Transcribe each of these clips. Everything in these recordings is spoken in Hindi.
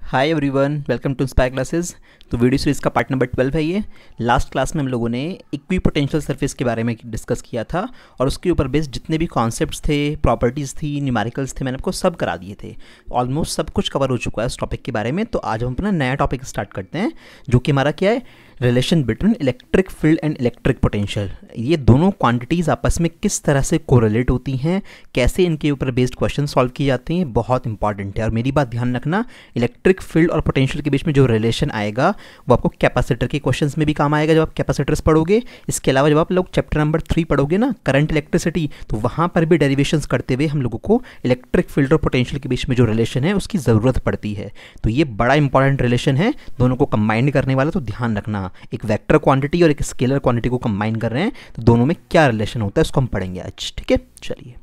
Hi everyone, welcome to inspire classes. तो वीडियो सीरीज़ का पार्ट नंबर 12 है ये। लास्ट क्लास में हम लोगों ने इक्वी पोटेंशियल सरफेस के बारे में डिस्कस किया था और उसके ऊपर बेस्ड जितने भी कॉन्सेप्ट्स थे, प्रॉपर्टीज़ थी, न्यूमेरिकल्स थे, मैंने आपको सब करा दिए थे। ऑलमोस्ट सब कुछ कवर हो चुका है उस टॉपिक के बारे में। तो आज हम अपना नया टॉपिक स्टार्ट करते हैं जो कि हमारा क्या है, relation between electric field and electric potential. ये दोनों क्वांटिटीज़ आपस में किस तरह से कोरिलेट होती हैं, कैसे इनके ऊपर बेस्ड क्वेश्चन सॉल्व किए जाते हैं, बहुत इंपॉर्टेंट है। और मेरी बात ध्यान रखना, इलेक्ट्रिक फील्ड और पोटेंशियल के बीच में जो रिलेशन आएगा वो आपको कैपेसिटर के क्वेश्चंस में भी काम आएगा जब आप कैपेसिटर्स पढ़ोगे। इसके अलावा जब आप लोग चैप्टर नंबर 3 पढ़ोगे ना, करंट इलेक्ट्रिसिटी, तो वहाँ पर भी डेरिवेशंस करते हुए हम लोगों को इलेक्ट्रिक फील्ड और पोटेंशियल के बीच में जो रिलेशन है उसकी ज़रूरत पड़ती है। तो ये बड़ा इंपॉर्टेंट रिलेशन है, दोनों को कंबाइन करने वाला। तो ध्यान रखना, एक वेक्टर क्वांटिटी और एक स्केलर क्वांटिटी को कंबाइन कर रहे हैं तो दोनों में क्या रिलेशन होता है उसको हम पढ़ेंगे आज। ठीक है, चलिए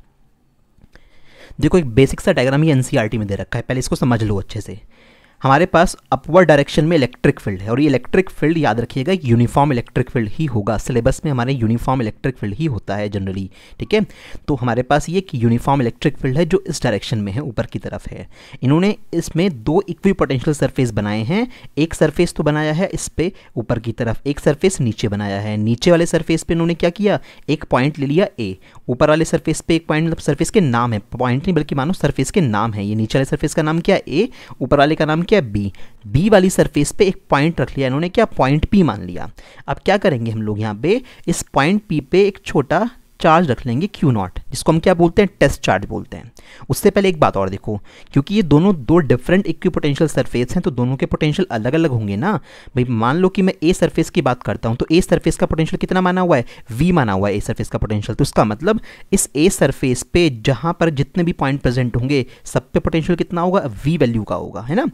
देखो, एक बेसिक सा डायग्राम ये एनसीईआरटी में दे रखा है, पहले इसको समझ लो अच्छे से। हमारे पास अपवर्ड डायरेक्शन में इलेक्ट्रिक फील्ड है और ये इलेक्ट्रिक फील्ड याद रखिएगा एक यूनिफॉर्म इलेक्ट्रिक फील्ड ही होगा। सिलेबस में हमारे यूनिफॉर्म इलेक्ट्रिक फील्ड ही होता है जनरली। ठीक है, तो हमारे पास ये एक यूनिफॉर्म इलेक्ट्रिक फील्ड है जो इस डायरेक्शन में है, ऊपर की तरफ है। इन्होंने इसमें दो इक्वी पोटेंशियल सरफेस बनाए हैं। एक सरफेस तो बनाया है इस पे ऊपर की तरफ, एक सरफेस नीचे बनाया है। नीचे वाले सरफेस पे इन्होंने क्या किया, एक पॉइंट ले लिया ए, ऊपर वाले सरफेस पे एक पॉइंट, मतलब सरफेस के नाम है, पॉइंट नहीं बल्कि मानो सरफेस के नाम है। ये नीचे वाले सरफेस का नाम क्या है ए, ऊपर वाले का नाम क्या है बी। बी वाली सरफेस पे एक पॉइंट रख लिया इन्होंने, क्या पॉइंट पी मान लिया। अब क्या करेंगे हम लोग, यहाँ पे इस पॉइंट पी पे एक छोटा चार्ज रख लेंगे क्यू नॉट, जिसको हम क्या बोलते हैं, टेस्ट चार्ज बोलते हैं। उससे पहले एक बात और देखो, क्योंकि ये दोनों दो डिफरेंट इक्वी पोटेंशियल सरफेस हैं तो दोनों के पोटेंशियल अलग अलग होंगे ना भाई। मान लो कि मैं ए सरफेस की बात करता हूं तो ए सरफेस का पोटेंशियल कितना माना हुआ है, वी माना हुआ है ए सरफेस का पोटेंशियल। तो इसका मतलब इस ए सरफेस पे जहां पर जितने भी पॉइंट प्रेजेंट होंगे सब पे पोटेंशियल कितना होगा, वी वैल्यू का होगा, है ना।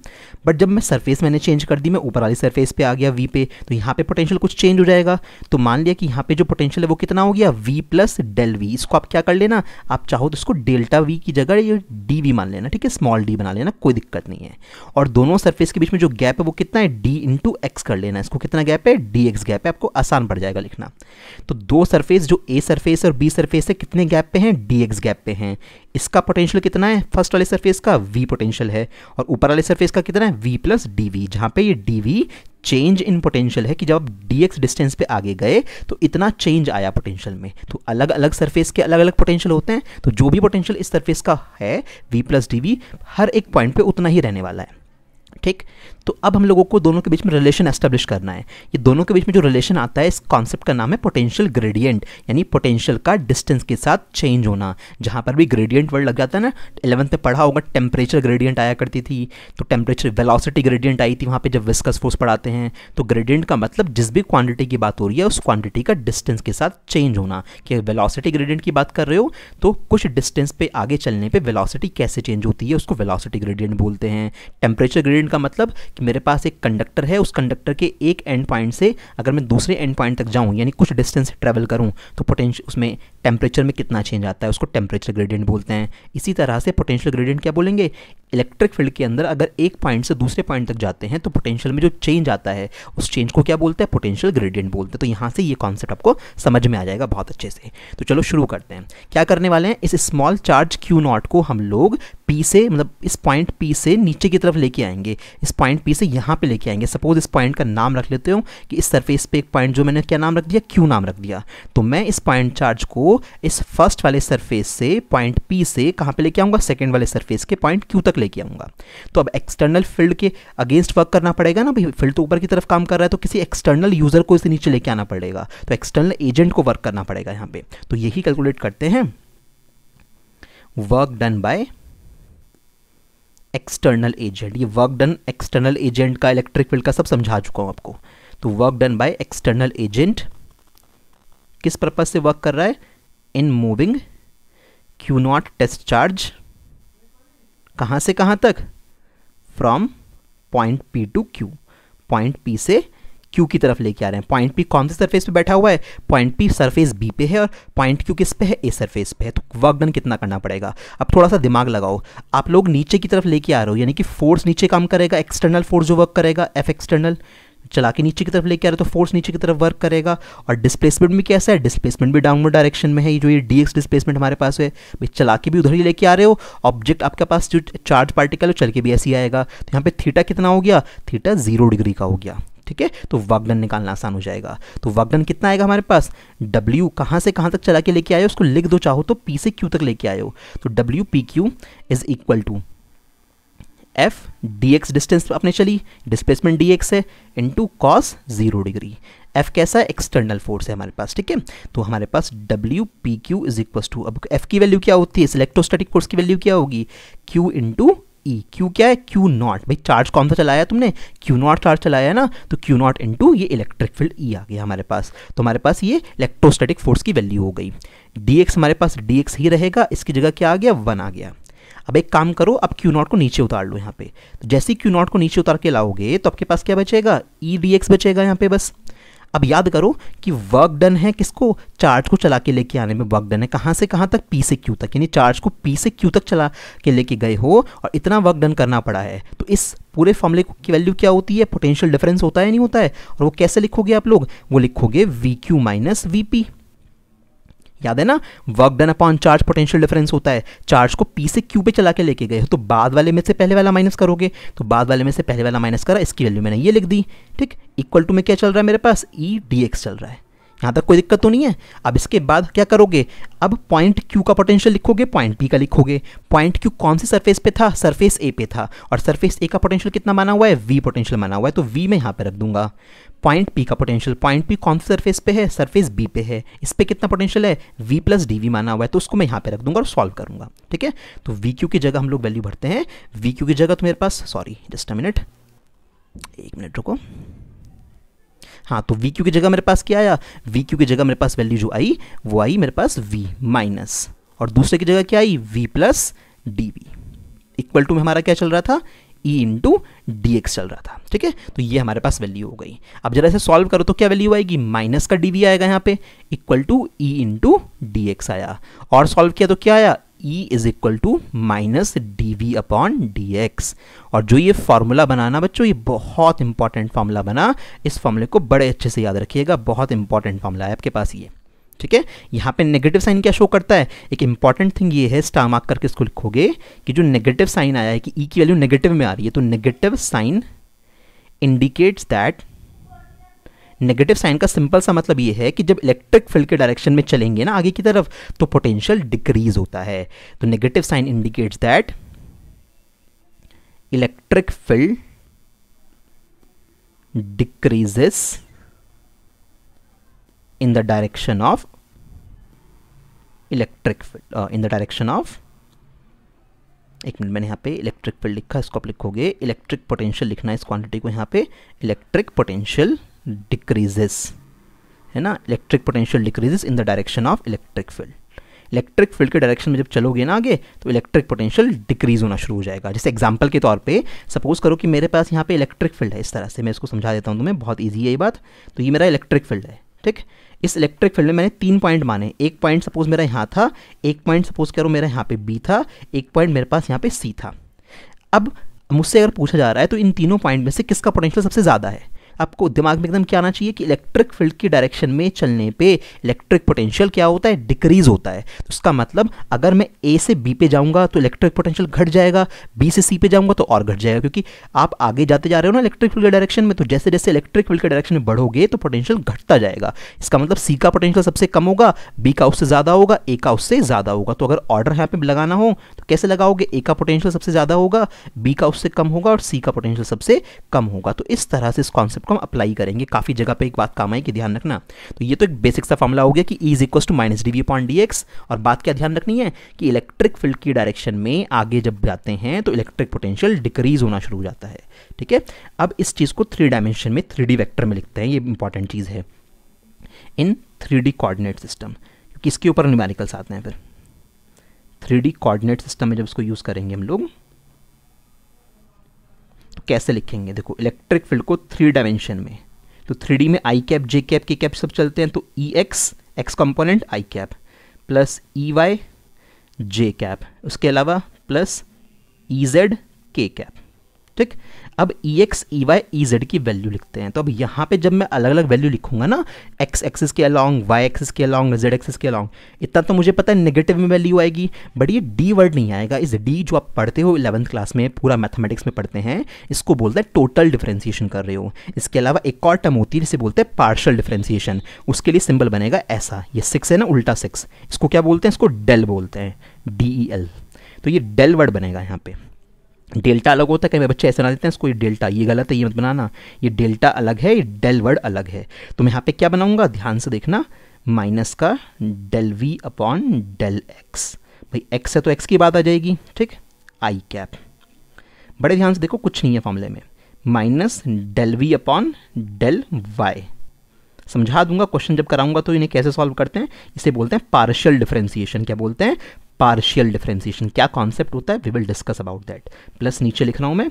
बट जब मैं सरफेस मैंने चेंज कर दी, मैं ऊपर वाली सरफेस पे आ गया वी पे, तो यहाँ पे पोटेंशियल कुछ चेंज हो जाएगा। तो मान लिया कि यहाँ पे जो पोटेंशियल है वो कितना हो गया, वी प्लस डेल वी। इसको आप क्या कर लेना, आप चाहो तो इसको डेल्टा वी की जगह ये डी वी मान लेना, ठीक है, स्मॉल डी बना लेना, कोई दिक्कत नहीं है। और दोनों सरफेस के बीच में जो गैप है वो कितना है, डी इंटू एक्स कर लेना। इसको कितना गैप है, डी एक्स गैप है, आपको आसान पड़ जाएगा लिखना। तो दो सरफेस जो ए सरफेस और बी सरफेस है कितने गैप पे हैं, डी एक्स गैप पे हैं। इसका पोटेंशियल कितना है, फर्स्ट वाले सरफेस का वी पोटेंशियल है और ऊपर वाले सरफेस का कितना है, वी प्लस डी वी, जहां पे ये d V change in potential है कि जब आप dx डिस्टेंस पे आगे गए तो इतना चेंज आया पोटेंशियल में। तो अलग अलग सरफेस के अलग अलग पोटेंशियल होते हैं, तो जो भी पोटेंशियल इस सरफेस का है v प्लस डी वी, हर एक पॉइंट पे उतना ही रहने वाला है। ठीक, तो अब हम लोगों को दोनों के बीच में रिलेशन एस्टेब्लिश करना है। ये दोनों के बीच में जो रिलेशन आता है, इस कॉन्सेप्ट का नाम है पोटेंशियल ग्रेडियंट, यानी पोटेंशियल का डिस्टेंस के साथ चेंज होना। जहां पर भी ग्रेडियंट वर्ड लग जाता है ना, 11th में पढ़ा होगा, टेम्परेचर ग्रेडियंट आया करती थी, तो टेम्परेचर वेलोसिटी ग्रेडियंट आई थी वहां पे जब विस्कस फोर्स पढ़ाते हैं। तो ग्रेडियंट का मतलब जिस भी क्वांटिटी की बात हो रही है उस क्वांटिटी का डिस्टेंस के साथ चेंज होना। कि वेलोसिटी ग्रेडियंट की बात कर रहे हो तो कुछ डिस्टेंस पे आगे चलने पे वेलोसिटी कैसे चेंज होती है उसको वेलोसिटी ग्रेडियंट बोलते हैं। टेम्परेचर ग्रेडियंट का मतलब कि मेरे पास एक कंडक्टर है, उस कंडक्टर के एक एंड पॉइंट से अगर मैं दूसरे एंड पॉइंट तक जाऊं, यानी कुछ डिस्टेंस ट्रेवल करूं, तो पोटेंशियल उसमें टेम्परेचर में कितना चेंज आता है उसको टेम्परेचर ग्रेडियंट बोलते हैं। इसी तरह से पोटेंशियल ग्रेडियंट क्या बोलेंगे, इलेक्ट्रिक फील्ड के अंदर अगर एक पॉइंट से दूसरे पॉइंट तक जाते हैं तो पोटेंशियल में जो चेंज आता है उस चेंज को क्या बोलते हैं, पोटेंशियल ग्रेडियंट बोलते हैं। तो यहाँ से ये कॉन्सेप्ट आपको समझ में आ जाएगा बहुत अच्छे से। तो चलो शुरू करते हैं। क्या करने वाले हैं, इस स्मॉल चार्ज क्यू नॉट को हम लोग पी से, मतलब इस पॉइंट पी से नीचे की तरफ लेके आएंगे, इस पॉइंट पी से यहाँ पे लेके आएंगे। सपोज इस पॉइंट का नाम रख लेते हो कि इस सरफेस पे एक पॉइंट जो मैंने क्या नाम रख दिया, क्यू नाम रख दिया। तो मैं इस पॉइंट चार्ज को इस फर्स्ट वाले सरफेस से पॉइंट पी से कहाँ पे लेके आऊँगा, सेकेंड वाले सरफेस के पॉइंट क्यू तक लेके आऊँगा। तो अब एक्सटर्नल फील्ड के अगेंस्ट वर्क करना पड़ेगा ना भाई, फील्ड तो ऊपर की तरफ काम कर रहा है तो किसी एक्सटर्नल यूजर को इसे नीचे लेके आना पड़ेगा, तो एक्सटर्नल एजेंट को वर्क करना पड़ेगा यहाँ पे। तो यही कैलकुलेट करते हैं, work done by external agent. ये वर्क डन एक्सटर्नल एजेंट का, इलेक्ट्रिक फील्ड का सब समझा चुका हूं आपको। तो work done by external agent किस पर्पज से वर्क कर रहा है, in moving Q naught test charge कहां से कहां तक, from point P to Q. Point P से क्यू की तरफ लेके आ रहे हैं। पॉइंट पी कौन से सरफेस पे बैठा हुआ है, पॉइंट पी सरफेस बी पे है और पॉइंट क्यू किस पे है, ए सरफेस पे है। तो वर्क डन कितना करना पड़ेगा, अब थोड़ा सा दिमाग लगाओ। आप लोग नीचे की तरफ लेके आ रहे हो, यानी कि फोर्स नीचे काम करेगा, एक्सटर्नल फोर्स जो वर्क करेगा एफ एक्सटर्नल, चला के नीचे की तरफ लेके आ रहे हो तो फोर्स नीचे की तरफ वर्क करेगा। और डिस्प्लेसमेंट भी कैसा है, डिस्प्लेसमेंट भी डाउनवर्ड डायरेक्शन में है। ये जो ये dx डिस्प्लेसमेंट हमारे पास है, भाई चला के भी उधर ही लेके आ रहे हो, ऑब्जेक्ट आपके पास जो चार्ज पार्टिकल है चल के भी ऐसे ही आएगा। तो यहाँ पे थीटा कितना हो गया, थीटा 0 डिग्री का हो गया। ठीक है, तो वर्क डन निकालना आसान हो जाएगा। तो वर्क डन कितना आएगा हमारे पास, W कहाँ से कहाँ तक चला के लेके आए हो, उसको लिख दो, चाहो तो P से Q तक लेके आए हो। तो WPQ is equal to F dx distance अपने चली, डिस्प्लेसमेंट dx है, इंटू कॉस 0 डिग्री। F कैसा है, एक्सटर्नल फोर्स है हमारे पास। ठीक है, तो हमारे पास WPQ इज इक्वल टू, अब F की वैल्यू क्या होती है, इलेक्ट्रोस्टैटिक फोर्स की वैल्यू क्या होगी, Q इंटू E। Q क्या है, Q नॉट, भाई चार्ज कौन सा चलाया तुमने, Q नॉट चार्ज चलाया है ना, तो Q नॉट इंटू ये इलेक्ट्रिक फील्ड E आ गया हमारे पास। तो हमारे पास ये इलेक्ट्रोस्टैटिक फोर्स की वैल्यू हो गई। dx हमारे पास dx ही रहेगा, इसकी जगह क्या आ गया, 1 आ गया। अब एक काम करो, अब Q नॉट को नीचे उतार लो यहाँ पे। तो जैसे ही Q नॉट को नीचे उतार के लाओगे तो आपके पास क्या बचेगा, E dx बचेगा यहाँ पे बस। अब याद करो कि वर्क डन है किसको, चार्ज को चला के लेके आने में वर्क डन है, कहाँ से कहाँ तक, P से Q तक, यानी चार्ज को P से Q तक चला के लेके गए हो और इतना वर्क डन करना पड़ा है। तो इस पूरे फॉर्मूले की वैल्यू क्या होती है, पोटेंशियल डिफरेंस होता है नहीं होता है। और वो कैसे लिखोगे आप लोग, वो लिखोगे VQ माइनस VP। याद है ना, work done upon charge potential difference होता है। चार्ज को P से Q पे चला के लेके गए हो तो बाद वाले में से पहले वाला माइनस करोगे, तो बाद वाले में से पहले वाला माइनस करा, इसकी वैल्यू मैंने ये लिख दी। ठीक, इक्वल टू में क्या चल रहा है मेरे पास, E dx चल रहा है। यहाँ तक कोई दिक्कत तो नहीं है। अब इसके बाद क्या करोगे, अब पॉइंट Q का पोटेंशियल लिखोगे, पॉइंट P का लिखोगे। पॉइंट Q कौन सी सरफेस पे था, सरफेस A पे था, और सरफेस A का पोटेंशियल कितना माना हुआ है, V पोटेंशियल माना हुआ है, तो V मैं यहाँ पे रख दूंगा। पॉइंट P का पोटेंशियल, पॉइंट P कौन सी सरफेस पे है, सरफेस B पे है, इस पे कितना पोटेंशियल है, V प्लस DV माना हुआ है, तो उसको मैं यहाँ पे रख दूंगा और सॉल्व करूंगा। ठीक है, तो VQ की जगह हम लोग वैल्यू भरते हैं। VQ की जगह तो मेरे पास, सॉरी जस्ट अ मिनट, एक मिनट रुको, हाँ, तो VQ की जगह मेरे पास क्या आया, VQ की जगह मेरे पास वैल्यू जो आई वो आई मेरे पास V माइनस, और दूसरे की जगह क्या आई, V plus DV, equal to में हमारा क्या चल रहा था, E इंटू dx चल रहा था। ठीक है, तो ये हमारे पास वैल्यू हो गई। अब जरा इसे सॉल्व करो तो क्या वैल्यू आएगी, माइनस का dv आएगा यहाँ पे, equal to E into dx आया। और सॉल्व किया तो क्या आया, E is equal to minus DV upon dx। और जो ये फॉर्मूला बनाना बच्चों, ये बहुत इंपॉर्टेंट फॉर्मूला बना, इस फॉर्मूले को बड़े अच्छे से याद रखिएगा, बहुत इंपॉर्टेंट फॉर्मूला है आपके पास ये। ठीक है, यहाँ पे नेगेटिव साइन क्या शो करता है, एक इंपॉर्टेंट थिंग ये है, स्टार मार्क करके इसको लिखोगे कि जो नेगेटिव साइन आया है कि E की वैल्यू नेगेटिव में आ रही है, तो negative sign indicates that, negative sign का सिंपल सा मतलब ये है कि जब इलेक्ट्रिक फील्ड के डायरेक्शन में चलेंगे ना आगे की तरफ तो पोटेंशियल डिक्रीज होता है। तो negative sign indicates that electric field decreases in the direction of electric field, in the direction of, एक मिनट, मैंने यहाँ पे इलेक्ट्रिक फील्ड लिखा, इसको आप लिखोगे इलेक्ट्रिक पोटेंशियल लिखना है इस क्वांटिटी को यहाँ पे, इलेक्ट्रिक पोटेंशियल डिक्रीजेस, है ना, electric potential decreases in the direction of electric field. Electric field के डायरेक्शन में जब चलोगे ना आगे तो इलेक्ट्रिक पोटेंशियल डिक्रीज होना शुरू हो जाएगा। जैसे एग्जांपल के तौर पे सपोज करो कि मेरे पास यहाँ पे इलेक्ट्रिक फील्ड है, इस तरह से मैं इसको समझा देता हूँ तुम्हें, बहुत ईजी है ये बात। तो ये मेरा इलेक्ट्रिक फील्ड है, ठीक, इस इलेक्ट्रिक फील्ड में मैंने 3 पॉइंट माने, एक पॉइंट सपोज मेरा यहाँ था, एक पॉइंट सपोज करो मेरा यहाँ पे B था, एक पॉइंट मेरे पास यहाँ पे C था। अब मुझसे अगर पूछा जा रहा है तो इन तीनों पॉइंट में से किसका पोटेंशियल सबसे ज़्यादा है, आपको दिमाग में एकदम क्या आना चाहिए कि इलेक्ट्रिक फील्ड की डायरेक्शन में चलने पे इलेक्ट्रिक पोटेंशियल क्या होता है, डिक्रीज होता है। तो उसका मतलब अगर मैं A से B पे जाऊंगा तो इलेक्ट्रिक पोटेंशियल घट जाएगा, B से C पे जाऊंगा तो और घट जाएगा, क्योंकि आप आगे जाते जा रहे हो ना इलेक्ट्रिक फील्ड के डायरेक्शन में, तो जैसे जैसे इलेक्ट्रिक फील्ड के डायरेक्शन में बढ़ोगे तो पोटेंशियल घटता जाएगा। इसका मतलब C का पोटेंशियल सबसे कम होगा, B का उससे ज़्यादा होगा, A का उससे ज़्यादा होगा। तो अगर ऑर्डर यहाँ पे लगाना हो तो कैसे लगाओगे, A का पोटेंशियल सबसे ज़्यादा होगा, B का उससे कम होगा और C का पोटेंशियल सबसे कम होगा। तो इस तरह से इस कॉन्सेप्ट को हम अप्लाई करेंगे, काफी जगह पे एक बात काम आएगी, ध्यान रखना। तो ये तो एक बेसिक सा फॉर्मूला हो गया कि E is equal to minus DV upon dx। और बात क्या ध्यान रखनी है कि इलेक्ट्रिक फील्ड की डायरेक्शन में आगे जब जाते हैं तो इलेक्ट्रिक पोटेंशियल डिक्रीज होना शुरू हो जाता है। ठीक है, अब इस चीज को 3 डायमेंशन में 3D वेक्टर में लिखते हैं, ये इंपॉर्टेंट चीज है, इन 3D कोऑर्डिनेट सिस्टम, क्योंकि इसके ऊपर न्यूमेरिकल्स आते हैं। फिर 3D कोऑर्डिनेट सिस्टम में जब इसको यूज करेंगे हम लोग तो कैसे लिखेंगे, देखो इलेक्ट्रिक फील्ड को 3 डायमेंशन में, तो 3D में i cap j cap k cap सब चलते हैं, तो EX x component i cap plus EY j cap, उसके अलावा प्लस EZ के कैप। ठीक। अब E x E y E z की वैल्यू लिखते हैं। तो अब यहाँ पे जब मैं अलग अलग वैल्यू लिखूंगा ना, एक्स एक्सिस के अलॉन्ग, वाई एक्सिस के अलॉन्ग, जेड एक्सिस के अलॉन्ग, इतना तो मुझे पता है नेगेटिव में वैल्यू आएगी, बट ये डी वर्ड नहीं आएगा। इस डी जो आप पढ़ते हो 11th क्लास में, पूरा मैथमेटिक्स में पढ़ते हैं, इसको बोलते हैं टोटल डिफरेंशिएशन कर रहे हो। इसके अलावा एक और टर्म होती है जिसे बोलते हैं पार्शियल डिफरेंशिएशन। उसके लिए सिंबल बनेगा ऐसा, ये 6 है ना, उल्टा 6, इसको क्या बोलते हैं? इसको डेल बोलते हैं, DEL। तो ये डेल वर्ड बनेगा। यहाँ पे डेल्टा अलग होता है, कई बच्चे ऐसे बना देते हैं इसको, ये डेल्टा, ये गलत है, ये मत बनाना, ये डेल्टा अलग है, ये डेल वर्ड अलग है। तो मैं यहाँ पे क्या बनाऊंगा, ध्यान से देखना, माइनस का del V upon del X. भाई एक्स है तो एक्स की बात आ जाएगी, ठीक, आई कैप। बड़े ध्यान से देखो, कुछ नहीं है फॉर्मूले में, minus del V upon del Y. समझा दूंगा, क्वेश्चन जब कराऊंगा तो इन्हें कैसे सॉल्व करते हैं। इसे बोलते हैं पार्शियल डिफरेंशिएशन। क्या बोलते हैं? Partial differentiation. क्या कॉन्सेप्ट होता है, we will discuss about that. Plus नीचे लिख रहा हूं मैं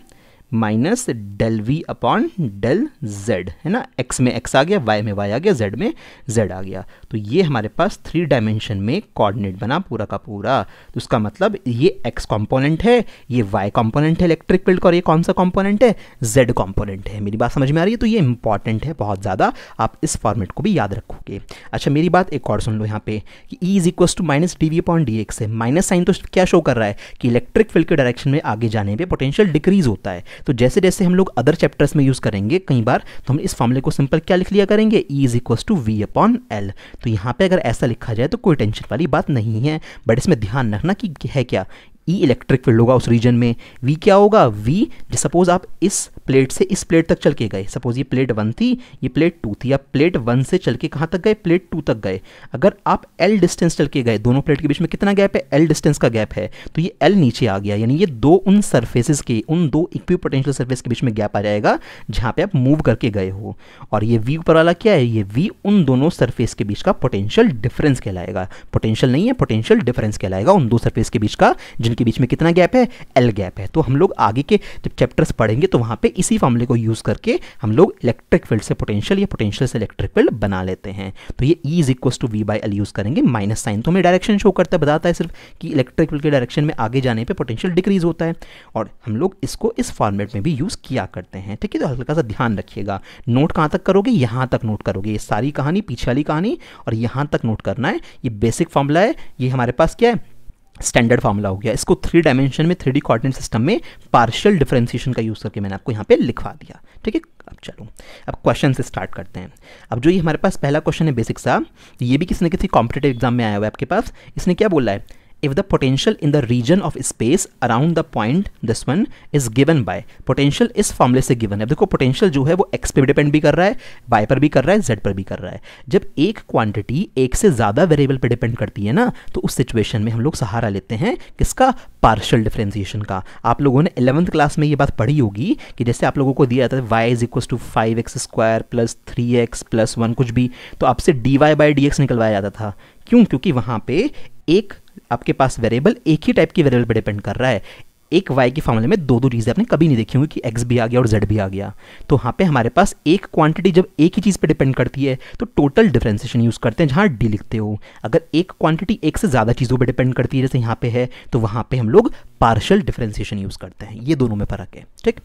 minus del V upon del Z, है ना, एक्स में एक्स आ गया, वाई में वाई आ गया, जेड में जेड आ गया। तो ये हमारे पास 3 डायमेंशन में कोऑर्डिनेट बना पूरा का पूरा। तो उसका मतलब ये एक्स कंपोनेंट है, ये वाई कंपोनेंट है इलेक्ट्रिक फील्ड का, और ये कौन सा कंपोनेंट है? जेड कंपोनेंट है। मेरी बात समझ में आ रही है? तो ये इंपॉर्टेंट है बहुत ज़्यादा, आप इस फॉर्मेट को भी याद रखोगे। अच्छा मेरी बात एक और सुन लो यहाँ पे कि E is equal to minus d V upon d X है। माइनस साइन तो क्या शो कर रहा है कि इलेक्ट्रिक फील्ड के डायरेक्शन में आगे जाने पर पोटेंशियल डिक्रीज होता है। तो जैसे जैसे हम लोग अदर चैप्टर्स में यूज करेंगे कई बार, तो हम इस फॉर्मूले को सिंपल क्या लिख लिया करेंगे, E is equal to V upon L. तो यहाँ पे अगर ऐसा लिखा जाए तो कोई टेंशन वाली बात नहीं है, बट इसमें ध्यान रखना कि है क्या, E इलेक्ट्रिक फील्ड होगा उस रीजन में, V क्या होगा, V सपोज आप इस प्लेट से इस प्लेट तक चल के गए, सपोज ये प्लेट 1 थी, ये प्लेट 2 थी, आप प्लेट 1 से चल के कहाँ तक गए, प्लेट 2 तक गए। अगर आप L डिस्टेंस चल के गए, दोनों प्लेट के बीच में कितना गैप है, L डिस्टेंस का गैप है, तो ये L नीचे आ गया, यानी ये दो उन सर्फेसेस के, उन दो इक्विपोटेंशियल सर्फेस के बीच में गैप आ जाएगा जहाँ पे आप मूव करके गए हो। और ये V ऊपर वाला क्या है, ये V उन दोनों सर्फेस के बीच का पोटेंशियल डिफरेंस कहलाएगा। पोटेंशियल नहीं है, पोटेंशियल डिफरेंस कहलाएगा उन दो सर्फेस के बीच का, जिनके बीच में कितना गैप है, एल गैप है। तो हम लोग आगे के जब चैप्टर्स पढ़ेंगे तो वहां पे इसी फॉर्मूले को यूज करके हम लोग इलेक्ट्रिक फील्ड से पोटेंशियल या पोटेंशियल से इलेक्ट्रिक फील्ड बना लेते हैं। तो ये E is equal to V by L use करेंगे। माइनस साइन तो हमें डायरेक्शन शो करता है, बताता है सिर्फ कि इलेक्ट्रिक फील्ड के डायरेक्शन में आगे जाने पे पोटेंशियल डिक्रीज होता है, और हम लोग इसको इस फॉर्मेट में भी यूज किया करते हैं। ठीक है, तो हल्का सा ध्यान रखिएगा। नोट कहां तक करोगे, यहां तक नोट करोगे, ये सारी कहानी, पीछे वाली कहानी, और यहां तक नोट करना है। ये बेसिक फॉर्मूला है, ये हमारे पास क्या है, स्टैंडर्ड फार्मूला हो गया। इसको 3 डायमेंशन में 3D कोऑर्डिनेट सिस्टम में पार्शियल डिफरेंशिएशन का यूज करके मैंने आपको यहाँ पे लिखवा दिया। ठीक है, अब चलो अब क्वेश्चन से स्टार्ट करते हैं। अब जो ये हमारे पास पहला क्वेश्चन है बेसिक सा, ये भी किसी न किसी कॉम्पिटेटिव एग्जाम में आया हुआ है आपके पास। इसने क्या बोला है, if the potential in the region of space around the point this one is given by, potential इस फॉर्मूले से given है। देखो पोटेंशियल जो है वो x पे भी डिपेंड भी कर रहा है, y पर भी कर रहा है, z पर भी कर रहा है। जब एक क्वांटिटी एक से ज़्यादा वेरिएबल पे डिपेंड करती है ना, तो उस सिचुएशन में हम लोग सहारा लेते हैं किसका, पार्शियल डिफरेंशिएशन का। आप लोगों ने 11th क्लास में ये बात पढ़ी होगी कि जैसे आप लोगों को दिया जाता है y is equal to 5x square plus 3x plus 1 कुछ भी, तो आपसे dy बाई dx निकलवाया जाता था। क्यों? क्योंकि वहाँ पे एक आपके पास वेरिएबल एक ही टाइप की वेरिएबल पे डिपेंड कर रहा है। एक y के फॉर्मूले में दो दो चीज़ें आपने कभी नहीं देखी होंगी कि x भी आ गया और z भी आ गया। तो वहाँ पे हमारे पास एक क्वांटिटी जब एक ही चीज़ पे डिपेंड करती है तो टोटल डिफरेंशिएशन यूज़ करते हैं, जहाँ d लिखते हो। अगर एक क्वांटिटी एक से ज़्यादा चीज़ों पे डिपेंड करती है, जैसे यहाँ पे है, तो वहाँ पे हम लोग पार्शियल डिफरेंशिएशन यूज़ करते हैं। ये दोनों में फ़र्क है। ठीक,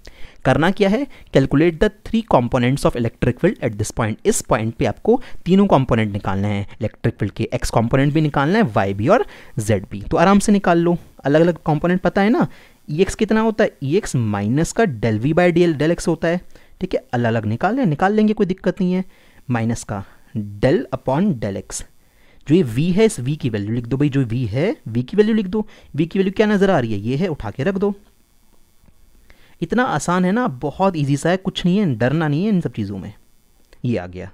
करना क्या है, calculate the 3 components of electric field at this point. इस पॉइंट पे आपको तीनों कंपोनेंट निकालना है, इलेक्ट्रिक फील्ड के x कंपोनेंट भी निकालना है, y भी और z भी। तो आराम से निकाल लो, अलग अलग कंपोनेंट पता है ना। Ex कितना होता है, Ex माइनस का del V by del X होता है। ठीक है, अलग अलग निकाल लेंगे, कोई दिक्कत नहीं है। माइनस का डेल अपॉन डेल एक्स, जो ये v है इस v की वैल्यू लिख दो भाई, जो v है v की वैल्यू लिख दो। v की वैल्यू क्या नजर आ रही है, ये है, उठा के रख दो। इतना आसान है ना, बहुत इजी सा है, कुछ नहीं है, डरना नहीं है इन सब चीज़ों में। ये आ गया।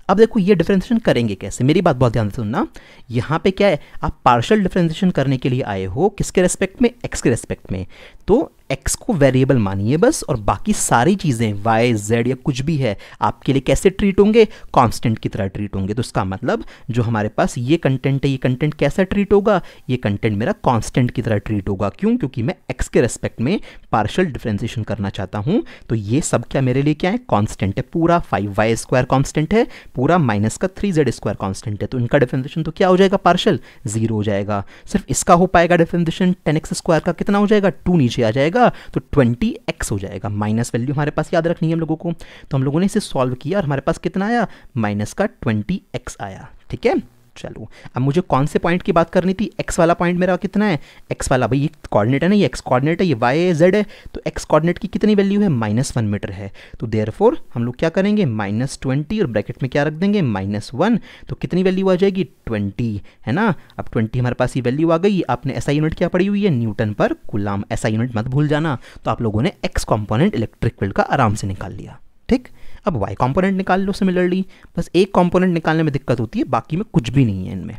अब देखो ये डिफरेंशिएशन करेंगे कैसे, मेरी बात बहुत ध्यान से सुनना। यहाँ पे क्या है, आप पार्शियल डिफरेंशिएशन करने के लिए आए हो, किसके रेस्पेक्ट में, x के रेस्पेक्ट में। तो x को वेरिएबल मानिए बस, और बाकी सारी चीज़ें y z या कुछ भी है आपके लिए कैसे ट्रीट होंगे, कांस्टेंट की तरह ट्रीट होंगे। तो इसका मतलब जो हमारे पास ये कंटेंट है, ये कंटेंट कैसा ट्रीट होगा, ये कंटेंट मेरा कांस्टेंट की तरह ट्रीट होगा। क्यों? क्योंकि मैं x के रेस्पेक्ट में पार्शियल डिफरेंशिएशन करना चाहता हूँ। तो ये सब क्या मेरे लिए क्या है, कांस्टेंट है। पूरा 5y स्क्वायर कांस्टेंट है, पूरा माइनस का 3z स्क्वायर कांस्टेंट है। तो इनका डिफरेंशिएशन तो क्या हो जाएगा, पार्शियल 0 हो जाएगा। सिर्फ इसका हो पाएगा डिफरेंशिएशन, 10x स्क्वायर का कितना हो जाएगा, 2 नीचे आ जाएगा, जाएगा तो 20x हो जाएगा। माइनस वैल्यू हमारे पास याद रखनी है हम लोगों को। तो हम लोगों ने इसे सॉल्व किया और हमारे पास कितना आया, माइनस का 20x आया। ठीक है, चलो अब मुझे कौन से पॉइंट की बात करनी थी, x वाला पॉइंट मेरा कितना है, x वाला भाई ये कोऑर्डिनेट है ना, ये x कोऑर्डिनेट है, ये y z है, तो x कोऑर्डिनेट की कितनी वैल्यू है, -1 मीटर है। तो देयरफॉर हम लोग क्या करेंगे, -20 और ब्रैकेट में क्या रख देंगे, -1, तो कितनी वैल्यू आ जाएगी, 20 है ना। अब 20 हमारे पास ये वैल्यू आ गई। आपने एसआई यूनिट क्या पढ़ी हुई है, न्यूटन पर कूलाम, एसआई यूनिट मत भूल जाना। तो आप लोगों ने x कॉम्पोनेंट इलेक्ट्रिक फील्ड का आराम से निकाल लिया। ठीक, अब y कंपोनेंट निकाल लो सिमिलरली। बस एक कंपोनेंट निकालने में दिक्कत होती है, बाकी में कुछ भी नहीं है इनमें।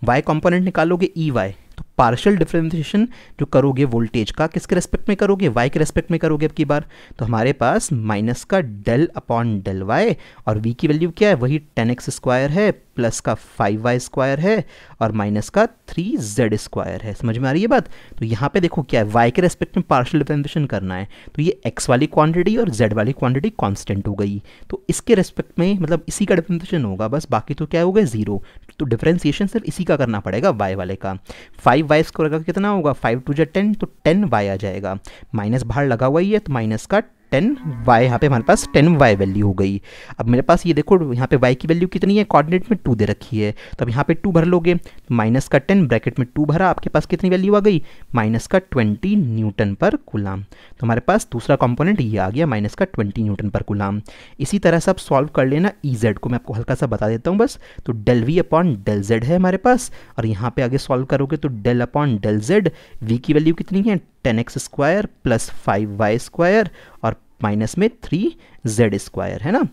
y कंपोनेंट निकालोगे EY, तो पार्शियल डिफरेंशिएशन जो करोगे वोल्टेज का किसके रेस्पेक्ट में करोगे, y के रेस्पेक्ट में करोगे अब की बार। तो हमारे पास माइनस का डेल अपॉन डेल y, और v की वैल्यू क्या है, वही 10x स्क्वायर है, प्लस का 5y स्क्वायर है, और माइनस का 3z स्क्वायर है। समझ में आ रही है बात। तो यहाँ पे देखो क्या है, y के रेस्पेक्ट में पार्शियल डिफरेंशिएशन करना है, तो ये x वाली क्वांटिटी और z वाली क्वांटिटी कांस्टेंट हो गई, तो इसके रेस्पेक्ट में मतलब इसी का डिफरेंशिएशन होगा बस, बाकी तो क्या हो गया, 0। तो डिफरेंशिएशन सिर्फ इसी का करना पड़ेगा, y वाले का। 5y स्क्वायर का कितना होगा, 5 2 10, तो 10y आ जाएगा। माइनस बाहर लगा हुआ ही है, तो माइनस का 10y, यहाँ पे हमारे पास 10y वैल्यू हो गई। अब मेरे पास ये देखो यहाँ पे y की वैल्यू कितनी है, कोऑर्डिनेट में 2 दे रखी है, तो अब यहाँ पे 2 भर लोगे, माइनस का 10 ब्रैकेट में 2 भरा, आपके पास कितनी वैल्यू आ गई, माइनस का 20 न्यूटन पर कूलाम। तो हमारे पास दूसरा कंपोनेंट ये आ गया, माइनस का 20 न्यूटन पर कूलाम। इसी तरह से आप सॉल्व कर लेना EZ को, मैं आपको हल्का सा बता देता हूँ बस। तो del V upon del Z है हमारे पास, और यहाँ पे आगे सॉल्व करोगे तो del upon del Z, V की वैल्यू कितनी है, 10x square plus 5y square, और माइनस में 3z स्क्वायर है ना।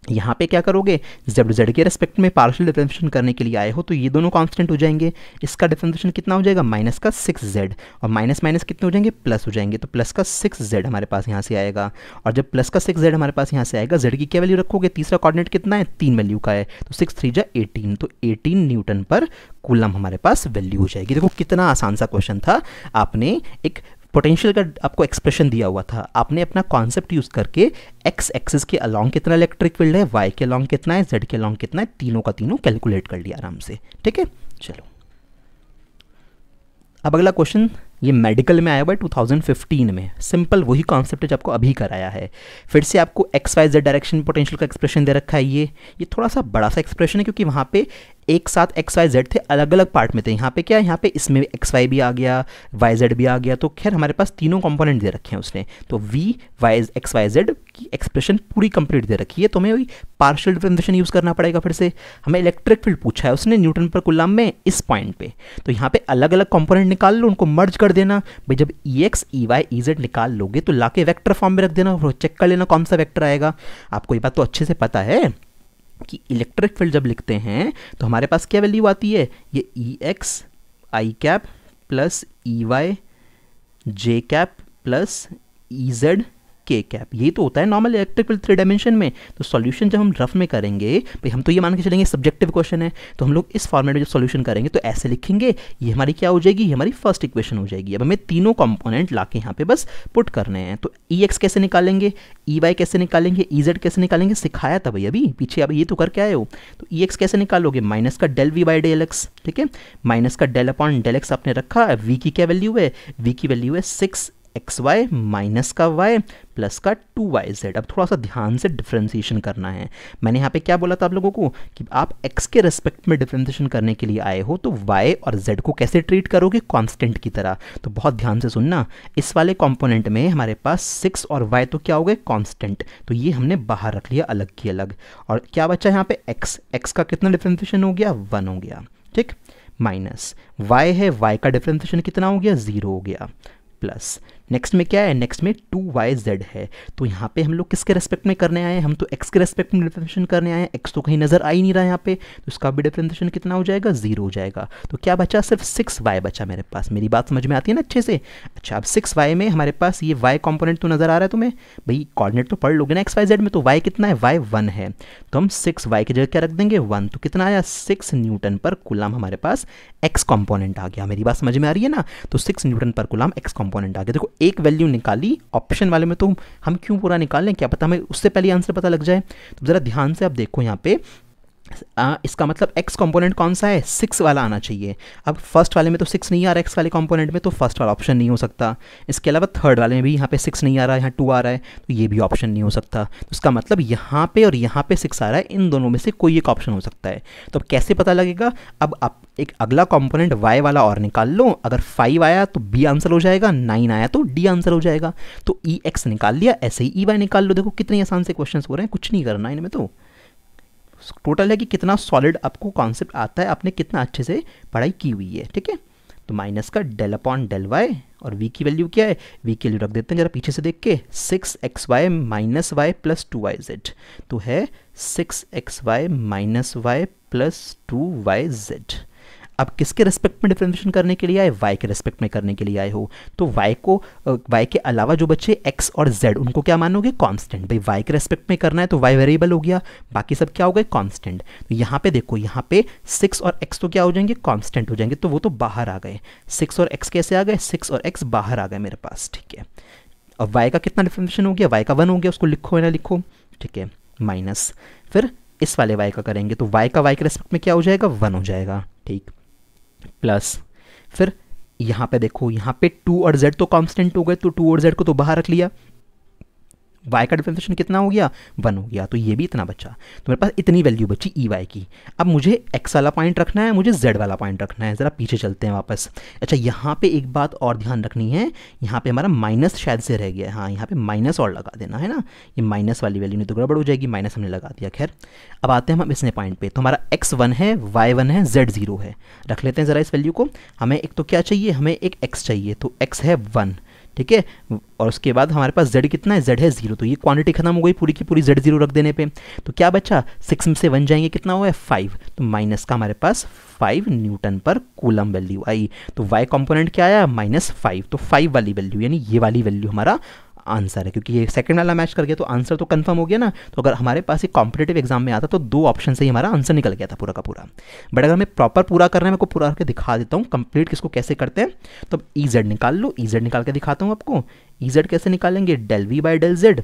यहाँ पे क्या करोगे, जब z के रेस्पेक्ट में पार्शियल डिफरेंशिएशन करने के लिए आए हो तो ये दोनों कांस्टेंट हो जाएंगे। इसका डिफरेंशिएशन कितना हो जाएगा, माइनस का 6z, और माइनस माइनस कितने हो जाएंगे, प्लस हो जाएंगे, तो प्लस का 6z हमारे पास यहाँ से आएगा। और जब प्लस का 6z हमारे पास यहाँ से आएगा, z की क्या वैल्यू रखोगे, तीसरा कोऑर्डिनेट कितना है, 3 वैल्यू का है, तो 6 3 जा 18, तो 18 न्यूटन पर कूलम हमारे पास वैल्यू हो जाएगी। देखो कितना आसान सा क्वेश्चन था। आपने एक पोटेंशियल का आपको एक्सप्रेशन दिया हुआ था, आपने अपना कॉन्सेप्ट यूज करके एक्स एक्सिस के अलोंग कितना इलेक्ट्रिक फील्ड है, वाई के अलोंग कितना है, जेड के अलोंग कितना है, तीनों का तीनों कैलकुलेट कर लिया आराम से। ठीक है, चलो अब अगला क्वेश्चन ये मेडिकल में आया हुआ है 2015 में। सिंपल वही कॉन्सेप्ट जो आपको अभी कराया है, फिर से आपको X Y Z direction potential का एक्सप्रेशन दे रखा है। ये थोड़ा सा बड़ा सा एक्सप्रेशन है, क्योंकि वहाँ पे एक साथ एक्स वाई जेड थे, अलग अलग पार्ट में थे। यहाँ पे क्या है, यहाँ पे इसमें एक्स वाई भी आ गया, वाई जेड भी आ गया, तो खैर हमारे पास तीनों कंपोनेंट दे रखे हैं उसने। तो V Y X Y Z की एक्सप्रेशन पूरी कंप्लीट दे रखी है, तो हमें वही पार्शियल डिफरेंशिएशन यूज़ करना पड़ेगा। फिर से हमें इलेक्ट्रिक फील्ड पूछा है उसने न्यूटन पर कूलम में इस पॉइंट पे, तो यहाँ पे अलग अलग कंपोनेंट निकाल लो, उनको मर्ज कर देना। भाई जब EX EY EZ निकाल लोगे तो लाके वेक्टर फॉर्म में रख देना, चेक कर लेना कौन सा वेक्टर आएगा। आपको ये बात तो अच्छे से पता है कि इलेक्ट्रिक फील्ड जब लिखते हैं तो हमारे पास क्या वैल्यू आती है, ये EX I cap plus EY J cap plus EZ K cap, यही तो होता है नॉर्मल इलेक्ट्रिक फील्ड 3 डायमेंशन में। तो सॉल्यूशन जब हम रफ में करेंगे, भाई हम तो ये मान के चलेंगे सब्जेक्टिव क्वेश्चन है, तो हम लोग इस फॉर्मेट में जब सॉल्यूशन करेंगे तो ऐसे लिखेंगे, ये हमारी क्या हो जाएगी, ये हमारी फर्स्ट इक्वेशन हो जाएगी। अब हमें तीनों कंपोनेंट लाके यहाँ पे बस पुट करने हैं। तो EX कैसे निकालेंगे, EY कैसे निकालेंगे, EZ कैसे निकालेंगे, सिखाया था भाई अभी पीछे, अब ये तो करके आए हो। तो EX कैसे निकालोगे, माइनस का del V by del X, ठीक है, माइनस का डेल अपॉन डेल X आपने रखा। V की क्या वैल्यू है, V की वैल्यू है 6xy माइनस का y प्लस का 2yz। अब थोड़ा सा ध्यान से डिफरेंशिएशन करना है। मैंने यहाँ पे क्या बोला था आप लोगों को कि आप x के रेस्पेक्ट में डिफरेंशिएशन करने के लिए आए हो, तो y और z को कैसे ट्रीट करोगे, कांस्टेंट की तरह। तो बहुत ध्यान से सुनना, इस वाले कंपोनेंट में हमारे पास 6 और y तो क्या हो गए, कांस्टेंट, तो ये हमने बाहर रख लिया अलग की अलग। और क्या बचा यहाँ पे x का कितना डिफरेंशिएशन हो गया, 1 हो गया, ठीक, माइनस y है, y का डिफरेंशिएशन कितना हो गया, 0 हो गया, प्लस नेक्स्ट में क्या है, नेक्स्ट में 2yz है। तो यहाँ पे हम लोग किसके रेस्पेक्ट में करने आए हैं, हम तो x के रेस्पेक्ट में डिफरेंशिएशन करने आए हैं। x तो कहीं नजर आ ही नहीं रहा है यहाँ पे, तो इसका भी डिफरेंशिएशन कितना हो जाएगा, 0 हो जाएगा। तो क्या बचा, सिर्फ 6y बचा मेरे पास। मेरी बात समझ में आती है ना अच्छे से। अच्छा, अब 6y में हमारे पास ये y कॉम्पोनेंट तो नजर आ रहा है तुम्हें, भाई कोऑर्डिनेट तो पढ़ लोगे ना एक्स वाई जेड में। तो y कितना है, y 1 है, तो हम 6y की जगह क्या रख देंगे, 1। तो कितना आया, 6 न्यूटन पर कूलम हमारे पास x कॉम्पोनेंट आ गया। मेरी बात समझ में आ रही है ना। तो 6 न्यूटन पर कूलम x कॉम्पोनेंट आ गया। देखो एक वैल्यू निकाली, ऑप्शन वाले में तो हम क्यों पूरा निकाल लें, क्या पता हमें उससे पहले आंसर पता लग जाए। तो जरा ध्यान से आप देखो यहाँ पे इसका मतलब x कंपोनेंट कौन सा है, 6 वाला आना चाहिए। अब फर्स्ट वाले में तो 6 नहीं आ रहा है x वाले कंपोनेंट में, तो फर्स्ट वाला ऑप्शन नहीं हो सकता। इसके अलावा थर्ड वाले में भी यहाँ पे 6 नहीं आ रहा है, यहाँ 2 आ रहा है, तो ये भी ऑप्शन नहीं हो सकता। तो इसका मतलब यहाँ पे और यहाँ पे 6 आ रहा है, इन दोनों में से कोई एक ऑप्शन हो सकता है। तो अब कैसे पता लगेगा, अब आप एक अगला कंपोनेंट y वाला और निकाल लो, अगर 5 आया तो b आंसर हो जाएगा, 9 आया तो d आंसर हो जाएगा। तो ex निकाल लिया, ऐसे ही ey निकाल लो। देखो कितने आसान से क्वेश्चन हो रहे हैं, कुछ नहीं करना इनमें। तो टोटल है कि कितना सॉलिड आपको कॉन्सेप्ट आता है, आपने कितना अच्छे से पढ़ाई की हुई है, ठीक है। तो माइनस का डेल अपॉन डेल वाई, और v की वैल्यू क्या है, v की वैल्यू रख देते हैं जरा पीछे से देख के, 6xy minus Y plus 2yz, तो है 6xy minus Y plus 2yz। अब किसके रेस्पेक्ट में डिफरेंशिएशन करने के लिए आए, y के रेस्पेक्ट में करने के लिए आए हो, तो y के अलावा जो बच्चे x और z उनको क्या मानोगे, कांस्टेंट। भाई y के रेस्पेक्ट में करना है तो y वेरिएबल हो गया, बाकी सब क्या हो गए, कांस्टेंट। तो यहाँ पे देखो, यहाँ पे 6 और x तो क्या हो जाएंगे, कांस्टेंट हो जाएंगे, तो वो तो बाहर आ गए। 6 और x कैसे आ गए, 6 और x बाहर आ गए मेरे पास, ठीक है। अब y का कितना डिफरेंशिएशन हो गया, y का 1 हो गया, उसको लिखो या ना लिखो, ठीक है, माइनस, फिर इस वाले y का करेंगे तो y का y के रेस्पेक्ट में क्या हो जाएगा, 1 हो जाएगा, ठीक, प्लस फिर यहाँ पे देखो, यहाँ पे 2 और z तो कांस्टेंट हो गए, तो 2 और z को तो बाहर रख लिया, y का डिफरेंशिएशन कितना हो गया, 1 हो गया, तो ये भी इतना बचा। तो मेरे पास इतनी वैल्यू बची ई वाई की। अब मुझे x वाला पॉइंट रखना है, मुझे z वाला पॉइंट रखना है। ज़रा पीछे चलते हैं वापस। अच्छा, यहाँ पे एक बात और ध्यान रखनी है, यहाँ पे हमारा माइनस शायद से रह गया है, हाँ यहाँ पे माइनस और लगा देना है ना, ये माइनस वाली वैल्यू नहीं तो गड़बड़ हो जाएगी, माइनस हमने लगा दिया। खैर, अब आते हैं हम इसने पॉइंट पे, तो हमारा x 1 है, y 1 है, z 0 है। रख लेते हैं ज़रा इस वैल्यू को। हमें एक तो क्या चाहिए, हमें एक x चाहिए, तो x है 1, ठीक है, और उसके बाद हमारे पास z कितना है, z है 0, तो ये क्वांटिटी खत्म हो गई पूरी की पूरी z 0 रख देने पे। तो क्या बचा, 6 में से 1 जाएंगे, कितना हुआ है 5, तो माइनस का हमारे पास 5 न्यूटन पर कूलम वैल्यू आई। तो y कंपोनेंट क्या आया, -5, तो 5 वाली वैल्यू यानी ये वाली वैल्यू हमारा आंसर है, क्योंकि ये सेकंड वाला मैच कर गया तो आंसर तो कंफर्म हो गया ना। तो अगर हमारे पास एक कॉम्पिटेटिव एग्जाम में आता तो 2 ऑप्शन से ही हमारा आंसर निकल गया था पूरा का पूरा। बट अगर हमें प्रॉपर पूरा करना है, मैं को पूरा करके दिखा देता हूँ कंप्लीट किसको कैसे करते हैं। तो ई जेड निकाल लो, ई जेड निकाल के दिखाता हूँ आपको। ई जेड कैसे निकालेंगे, del V by del Z.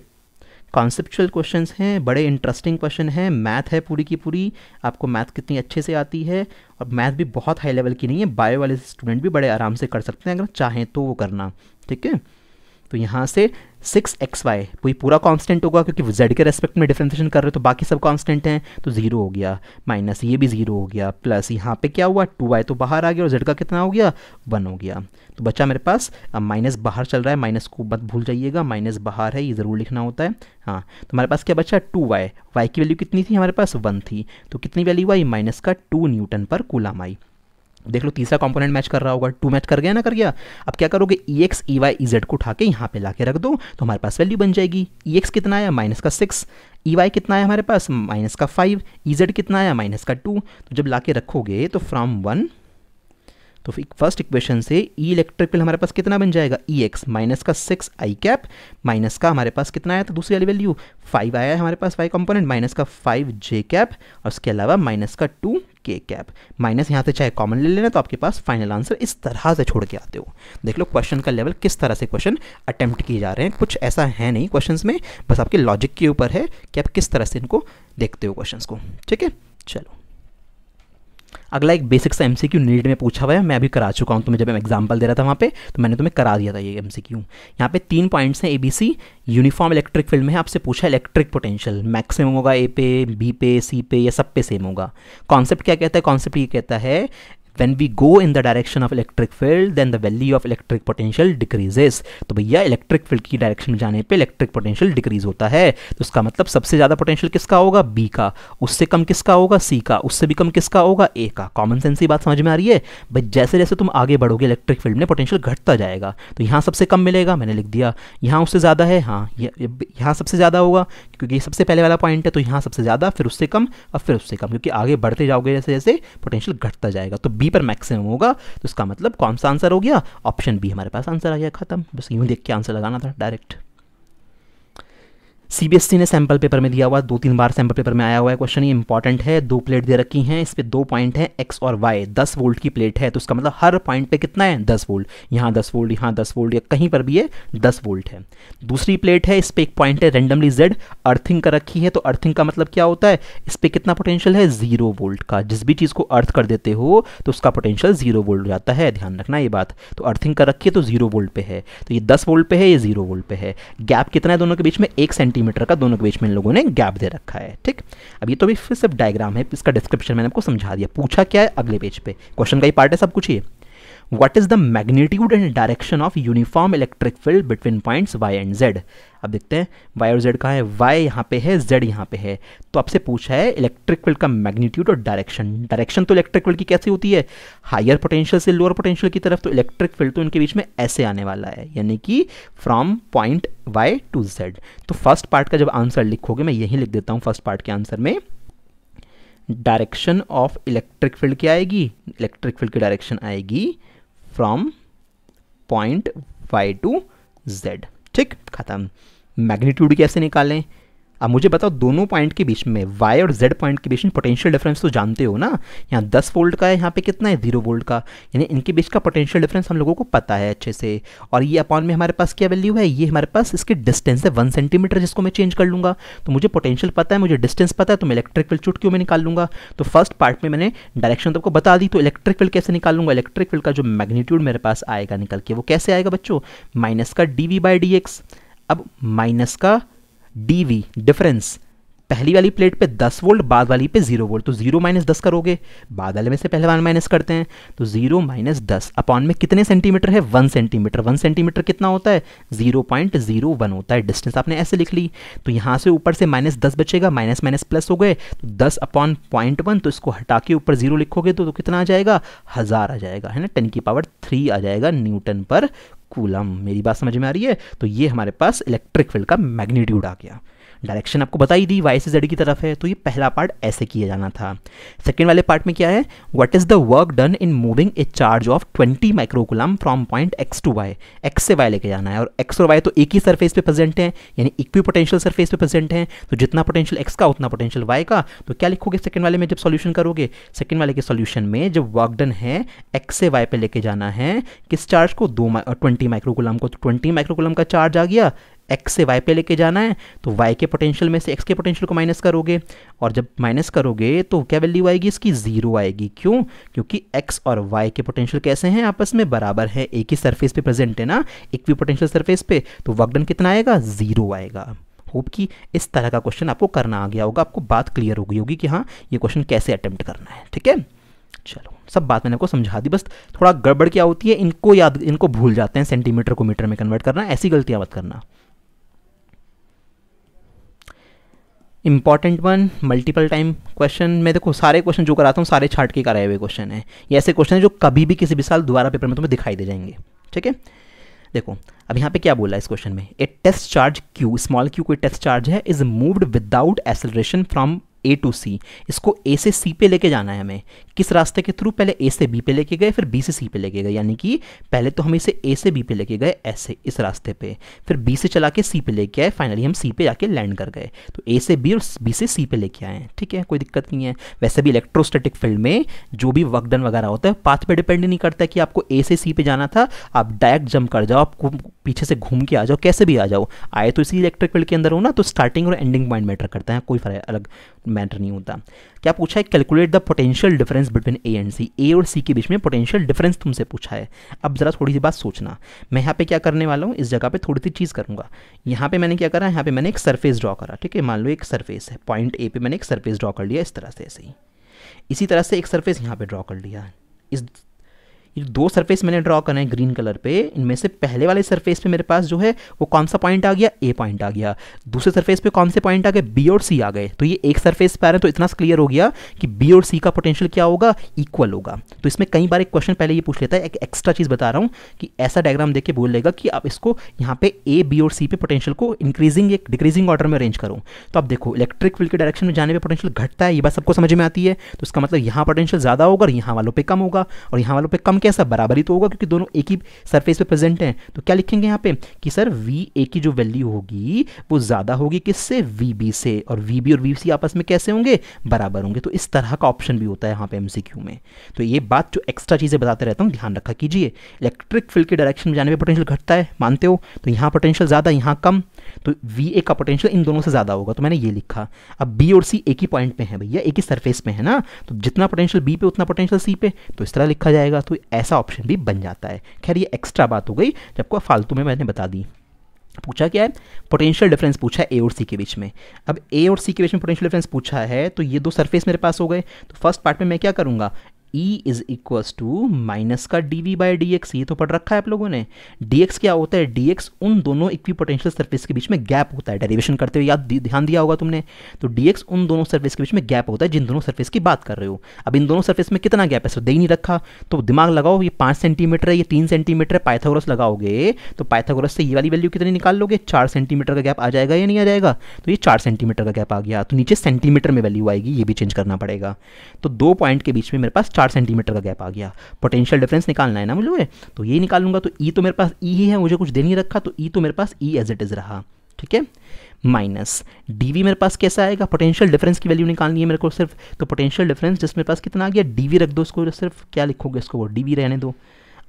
Conceptual questions हैं, बड़े इंटरेस्टिंग क्वेश्चन हैं, मैथ है पूरी की पूरी। आपको मैथ कितनी अच्छे से आती है, और मैथ भी बहुत हाई लेवल की नहीं है, बायो वाले स्टूडेंट भी बड़े आराम से कर सकते हैं अगर चाहें तो वो करना, ठीक है। तो यहाँ से 6xy कोई पूरा कांस्टेंट होगा, क्योंकि z के रेस्पेक्ट में डिफरेंशिएशन कर रहे हो तो बाकी सब कांस्टेंट हैं, तो 0 हो गया, माइनस ये भी 0 हो गया, प्लस यहाँ पे क्या हुआ 2y तो बाहर आ गया, और z का कितना हो गया 1 हो गया। तो बच्चा मेरे पास, अब माइनस बाहर चल रहा है, माइनस को मत भूल जाइएगा, माइनस बाहर है, ये ज़रूर लिखना होता है। हाँ, तो हमारे पास क्या बचा 2y, y की वैल्यू कितनी थी हमारे पास 1 थी, तो कितनी वैल्यू आई, माइनस का 2 न्यूटन पर कूलम आई। देख लो तीसरा कंपोनेंट मैच कर रहा होगा, 2 मैच कर गया ना, कर गया। अब क्या करोगे, E x E y E z को उठा के यहाँ पे ला के रख दो, तो हमारे पास वैल्यू बन जाएगी। ई एक्स कितना आया, माइनस का 6, ई वाई कितना आया हमारे पास, माइनस का 5, ई जेड कितना आया, माइनस का 2। तो जब ला के रखोगे तो फ्रॉम 1, तो फर्स्ट इक्वेशन से ई इलेक्ट्रिक फील्ड हमारे पास कितना बन जाएगा, ई एक्स माइनस का 6 आई कैप, माइनस का हमारे पास कितना आया था दूसरी वाली वैल्यू 5 आया है हमारे पास वाई कंपोनेंट, माइनस का 5 जे कैप, और उसके अलावा माइनस का 2 के कैप। माइनस यहाँ से चाहे कॉमन ले लेना, तो आपके पास फाइनल आंसर इस तरह से छोड़ के आते हो। देख लो क्वेश्चन का लेवल किस तरह से क्वेश्चन अटेम्प्ट किए जा रहे हैं, कुछ ऐसा है नहीं क्वेश्चंस में, बस आपके लॉजिक के ऊपर है कि आप किस तरह से इनको देखते हो क्वेश्चंस को, ठीक है। चलो अगला एक बेसिक सा एमसीक्यू नीट में पूछा हुआ है, मैं अभी करा चुका हूँ, तुम्हें जब मैं एग्जांपल दे रहा था वहाँ पे, तो मैंने तुम्हें करा दिया था ये एमसीक्यू। यहाँ पे 3 पॉइंट्स हैं एबीसी, यूनिफॉर्म इलेक्ट्रिक फील्ड में है, आपसे पूछा इलेक्ट्रिक पोटेंशियल मैक्सिमम होगा ए पे, बी पे, सी पे, या सब पे सेम होगा। कॉन्सेप्ट क्या कहता है, कॉन्सेप्ट ये कहता है when we go in the direction of electric field then the value of electric potential decreases। तो भैया इलेक्ट्रिक फील्ड की डायरेक्शन में जाने पे इलेक्ट्रिक पोटेंशियल डिक्रीज होता है, तो उसका मतलब सबसे ज़्यादा पोटेंशियल किसका होगा, बी का, उससे कम किसका होगा, सी का, उससे भी कम किसका होगा, ए का। कॉमन सेंस की बात समझ में आ रही है भाई, जैसे जैसे तुम आगे बढ़ोगे इलेक्ट्रिक फील्ड में पोटेंशियल घटता जाएगा, तो यहाँ सबसे कम मिलेगा, मैंने लिख दिया, यहाँ उससे ज़्यादा है, हाँ यहाँ सबसे ज़्यादा होगा क्योंकि ये सबसे पहले वाला पॉइंट है, तो यहाँ सबसे ज़्यादा, फिर उससे कम, और फिर उससे कम, क्योंकि आगे बढ़ते जाओगे जैसे जैसे पोटेंशियल घटता जाएगा, तो बी पर मैक्सिमम होगा। तो इसका मतलब कौन सा आंसर हो गया, ऑप्शन बी हमारे पास आंसर आ गया, खत्म। बस यूं देख के आंसर लगाना था डायरेक्ट। सीबीएसई ने सैंपल पेपर में दिया हुआ, 2-3 बार सैंपल पेपर में आया हुआ है क्वेश्चन, ये इंपॉर्टेंट है। 2 प्लेट दे रखी हैं, इस पे 2 पॉइंट है एक्स और वाई, 10 वोल्ट की प्लेट है, तो उसका मतलब हर पॉइंट पे कितना है 10 वोल्ट, यहाँ 10 वोल्ट, यहाँ 10 वोल्ट, या कहीं पर भी ये 10 वोल्ट है। दूसरी प्लेट है, इस पे एक पॉइंट है रेंडमली जेड, अर्थिंग कर रखी है, तो अर्थिंग का मतलब क्या होता है, इस पे कितना पोटेंशियल है 0 वोल्ट का। जिस भी चीज़ को अर्थ कर देते हो तो उसका पोटेंशियल 0 वोल्ट हो जाता है, ध्यान रखना ये बात। तो अर्थिंग कर रखी है तो 0 वोल्ट पे है, तो ये 10 वोल्ट पे है, ये 0 वोल्ट पे है। गैप कितना है दोनों के बीच में, 1 सेंटीमीटर का दोनों के बीच में इन लोगों ने गैप दे रखा है। ठीक, अब ये तो भी फिर सिर्फ डायग्राम है, इसका डिस्क्रिप्शन मैंने आपको समझा दिया। पूछा क्या है अगले पेज पे, क्वेश्चन का ही पार्ट है सब कुछ। ये what is the magnitude and direction of uniform electric field between points y and z। अब देखते हैं y और z कहाँ है, y यहाँ पे है, z यहाँ पे है। तो आपसे पूछा है इलेक्ट्रिक फील्ड का मैग्नीट्यूड और डायरेक्शन। डायरेक्शन तो इलेक्ट्रिक फील्ड की कैसी होती है, हायर पोटेंशियल से लोअर पोटेंशियल की तरफ, तो इलेक्ट्रिक फील्ड तो इनके बीच में ऐसे आने वाला है, यानी कि from point y to z। तो फर्स्ट पार्ट का जब आंसर लिखोगे, मैं यही लिख देता हूँ फर्स्ट पार्ट के आंसर में, डायरेक्शन ऑफ इलेक्ट्रिक फील्ड क्या आएगी, इलेक्ट्रिक फील्ड की डायरेक्शन आएगी from point y to z। ठीक, खत्म। मैग्नीट्यूड कैसे निकालें, अब मुझे बताओ दोनों पॉइंट के बीच में y और z पॉइंट के बीच में पोटेंशियल डिफरेंस तो जानते हो ना, यहाँ 10 वोल्ट का है, यहाँ पे कितना है 0 वोल्ट का, यानी इनके बीच का पोटेंशियल डिफरेंस हम लोगों को पता है अच्छे से। और ये अपॉन में हमारे पास क्या वैल्यू है, ये हमारे पास इसकी डिस्टेंस है 1 सेंटीमीटर, जिसको मैं चेंज कर लूँगा। तो मुझे पोटेंशियल पता है, मुझे डिस्टेंस पता है, तो मैं इलेक्ट्रिक फील्ड चुटकियों में निकाल लूँगा। तो फर्स्ट पार्ट में मैंने डायरेक्शन तो आपको बता दी, तो इलेक्ट्रिक फील्ड कैसे निकाल लूँगा, इलेक्ट्रिक फील्ड का जो मैग्नीट्यूड मेरे पास आएगा निकल के, वो कैसे आएगा बच्चों, माइनस का dv/dx। अब माइनस का dv डिफरेंस, पहली वाली प्लेट पे 10 वोल्ट, बाद वाली पे 0 वोल्ट, तो 0 - 10 करोगे, बाद वाले में से पहले वाला माइनस करते हैं, तो 0 - 10 अपॉन में कितने सेंटीमीटर है 1 सेंटीमीटर। 1 सेंटीमीटर कितना होता है 0.01 होता है। डिस्टेंस आपने ऐसे लिख ली, तो यहाँ से ऊपर से -10 बचेगा, माइनस माइनस प्लस हो गए, तो 10 अपॉन 0.1, तो इसको हटा के ऊपर 0 लिखोगे तो कितना आ जाएगा 1000 आ जाएगा, है ना, 10³ आ जाएगा न्यूटन पर कूलम। मेरी बात समझ में आ रही है। तो ये हमारे पास इलेक्ट्रिक फील्ड का मैग्नीट्यूड आ गया। डायरेक्शन आपको बता ही दी, y से z की तरफ है, तो ये पहला पार्ट ऐसे किया जाना था। सेकेंड वाले पार्ट में क्या है, what is the work done in moving a charge of 20 microcoulomb from point x to y। x से y लेके जाना है, और x और y तो एक ही सरफेस पे प्रेजेंट है, यानी इक्वी पोटेंशियल सरफेस पे प्रेजेंट है, तो जितना पोटेंशियल x का उतना पोटेंशियल y का। तो क्या लिखोगे सेकंड वाले में जब सॉल्यूशन करोगे, सेकंड वाले के सॉल्यूशन में जब वर्क डन है x से y पे लेके जाना है, किस चार्ज को 20 माइक्रोकूलम को, तो 20 माइक्रोकूलम का चार्ज आ गया, x से y पे लेके जाना है, तो y के पोटेंशियल में से x के पोटेंशियल को माइनस करोगे, और जब माइनस करोगे तो क्या वैल्यू आएगी इसकी 0 आएगी। क्यों, क्योंकि x और y के पोटेंशियल कैसे हैं, आपस में बराबर है, एक ही सरफेस पे प्रेजेंट है ना, इक्वी पोटेंशियल सरफेस पे, तो वर्क डन कितना आएगा 0 आएगा। होप कि इस तरह का क्वेश्चन आपको करना आ गया होगा, आपको बात क्लियर हो गई होगी कि हाँ ये क्वेश्चन कैसे अटेम्प्ट करना है। ठीक है, चलो सब बात मैंने आपको समझा दी, बस थोड़ा गड़बड़ क्या होती है, इनको भूल जाते हैं सेंटीमीटर को मीटर में कन्वर्ट करना, ऐसी गलतियां मत करना। Important one, multiple time question में देखो सारे क्वेश्चन जो कराता हूँ सारे छाट के कराए हुए क्वेश्चन है, ये ऐसे क्वेश्चन है जो कभी भी किसी भी साल दोबारा पेपर में तुम्हें दिखाई दे जाएंगे। ठीक है, देखो अब यहाँ पे क्या बोला है इस क्वेश्चन में, a test charge q, small q कोई टेस्ट चार्ज है, is moved without acceleration from A to C। इसको A से C पे लेके जाना है हमें, किस रास्ते के थ्रू, पहले A से B पे लेके गए, फिर B से C पे लेके गए, यानी कि पहले तो हम इसे A से B पे लेके गए ऐसे इस रास्ते पे, फिर B से चला के C पे लेके आए, फाइनली हम C पे जाके लैंड कर गए। तो A से B और B से C पे लेके आए हैं। ठीक है, कोई दिक्कत नहीं है। वैसे भी इलेक्ट्रोस्टैटिक फील्ड में जो भी वर्क डन वगैरह होता है पाथ पे डिपेंड नहीं करता कि आपको A से C पे जाना था, आप डायरेक्ट जंप कर जाओ, आपको पीछे से घूम के आ जाओ, कैसे भी आ जाओ, आए तो इसी इलेक्ट्रिक फील्ड के अंदर हो ना, तो स्टार्टिंग और एंडिंग पॉइंट मैटर करता है, कोई फर्क अलग मैटर नहीं होता। क्या पूछा है, calculate the potential difference between A and C. A और सी के बीच में पोटेंशियल डिफरेंस तुमसे पूछा है। अब जरा थोड़ी सी बात सोचना, मैं यहाँ पे क्या करने वाला हूँ, इस जगह पे थोड़ी सी चीज़ करूँगा। यहाँ पे मैंने क्या करा, यहाँ पे मैंने एक सरफेस ड्रॉ करा। ठीक है, मान लो एक सरफेस है, पॉइंट ए पे मैंने एक सरफेस ड्रॉ कर लिया इस तरह से, ऐसे ही इसी तरह से एक सरफेस यहाँ पे ड्रॉ कर लिया। इस ये दो सरफेस मैंने ड्रॉ करना है ग्रीन कलर पे, इनमें से पहले वाले सरफेस पे मेरे पास जो है वो कौन सा पॉइंट आ गया, ए पॉइंट आ गया। दूसरे सरफेस पे कौन से पॉइंट आ गए, बी और सी आ गए। तो ये एक सरफेस पे आ रहे हैं, तो इतना क्लियर हो गया कि बी और सी का पोटेंशियल क्या होगा, इक्वल होगा। तो इसमें कई बार एक क्वेश्चन पहले ये पूछ लेता है, एक एक्स्ट्रा चीज़ बता रहा हूँ कि ऐसा डायग्राम देख के बोल लेगा कि आप इसको यहाँ पे ए बी और सी पे पोटेंशियल को इंक्रीजिंग एक डिक्रीजिंग ऑर्डर में अरेंज करो। तो आप देखो इलेक्ट्रिक फील्ड के डायरेक्शन में जाने पर पोटेंशियल घटता है, ये बात सबको समझ में आती है। तो इसका मतलब यहाँ पोटेंशियल ज़्यादा होगा और यहाँ वालों पे कम होगा, और यहाँ वालों पे कम कैसा बराबर ही तो होगा क्योंकि दोनों एक ही सरफेस पे प्रेजेंट हैं। तो क्या लिखेंगे यहाँ पे कि सर वी ए की जो वैल्यू होगी वो ज़्यादा होगी किससे, वी बी से, और वी बी और वी सी आपस में कैसे होंगे, बराबर होंगे। तो इस तरह का ऑप्शन भी होता है यहाँ पे एमसीक्यू में। तो ये बात जो एक्स्ट्रा चीज़ें बताते रहता हूँ ध्यान रखा कीजिए। इलेक्ट्रिक फील्ड के डायरेक्शन में जाने पर पोटेंशियल घटता है, मानते हो, तो यहाँ पोटेंशियल ज़्यादा यहाँ कम, तो वी ए का पोटेंशियल इन दोनों से ज़्यादा होगा, तो मैंने ये लिखा। अब बी और सी एक ही पॉइंट पे है भैया, एक ही सरफेस पे है ना, तो जितना पोटेंशियल बी पे उतना पोटेंशियल सी पे, तो इस तरह लिखा जाएगा। तो ऐसा ऑप्शन भी बन जाता है। खैर ये एक्स्ट्रा बात हो गई, जबको फालतू में मैंने बता दी। पूछा क्या है, पोटेंशियल डिफरेंस पूछा है ए और सी के बीच में। अब ए और सी के बीच में पोटेंशियल डिफरेंस पूछा है, तो ये दो सरफेस मेरे पास हो गए। तो फर्स्ट पार्ट में मैं क्या करूंगा, E is equals to minus का d V by d x, ये तो पढ़ रखा है आप लोगों ने। डी एक्स क्या होता है, डी एक्स उन दोनों इक्विपोटेंशियल सरफेस के बीच में गैप होता है, डेरिवेशन करते हुए याद ध्यान दिया होगा तुमने। तो डी एक्स उन दोनों सरफेस के बीच में गैप होता है जिन दोनों सरफेस की बात कर रहे हो। अब इन दोनों सरफेस में कितना गैप है सर, दे ही नहीं रखा, तो दिमाग लगाओ, ये 5 सेंटीमीटर है, ये 3 सेंटीमीटर है, पाइथागोरस लगाओगे तो पाइथागोरस से ये वाली वैल्यू कितनी निकाल लोगे, 4 सेंटीमीटर का गैप आ जाएगा या नहीं आ जाएगा। तो ये 4 सेंटीमीटर का गैप आ गया, तो नीचे सेंटीमीटर में वैल्यू आएगी, ये भी चेंज करना पड़ेगा। तो दो पॉइंट के बीच में मेरे पास 4 सेंटीमीटर का गैप आ गया। पोटेंशियल डिफरेंस निकालना है ना मुझे, तो ये निकालूंगा। तो ई तो मेरे पास ई ही है, मुझे कुछ दे नहीं रखा, तो ई तो मेरे पास ई एज इट इज रहा, ठीक है। माइनस डीवी मेरे पास कैसा आएगा, पोटेंशियल डिफरेंस की वैल्यू निकालनी है मेरे को सिर्फ, तो पोटेंशियल डिफरेंस जिसमें पास कितना आ गया, डीवी रख दो उसको, सिर्फ क्या लिखोगे इसको, वो डीवी रहने दो।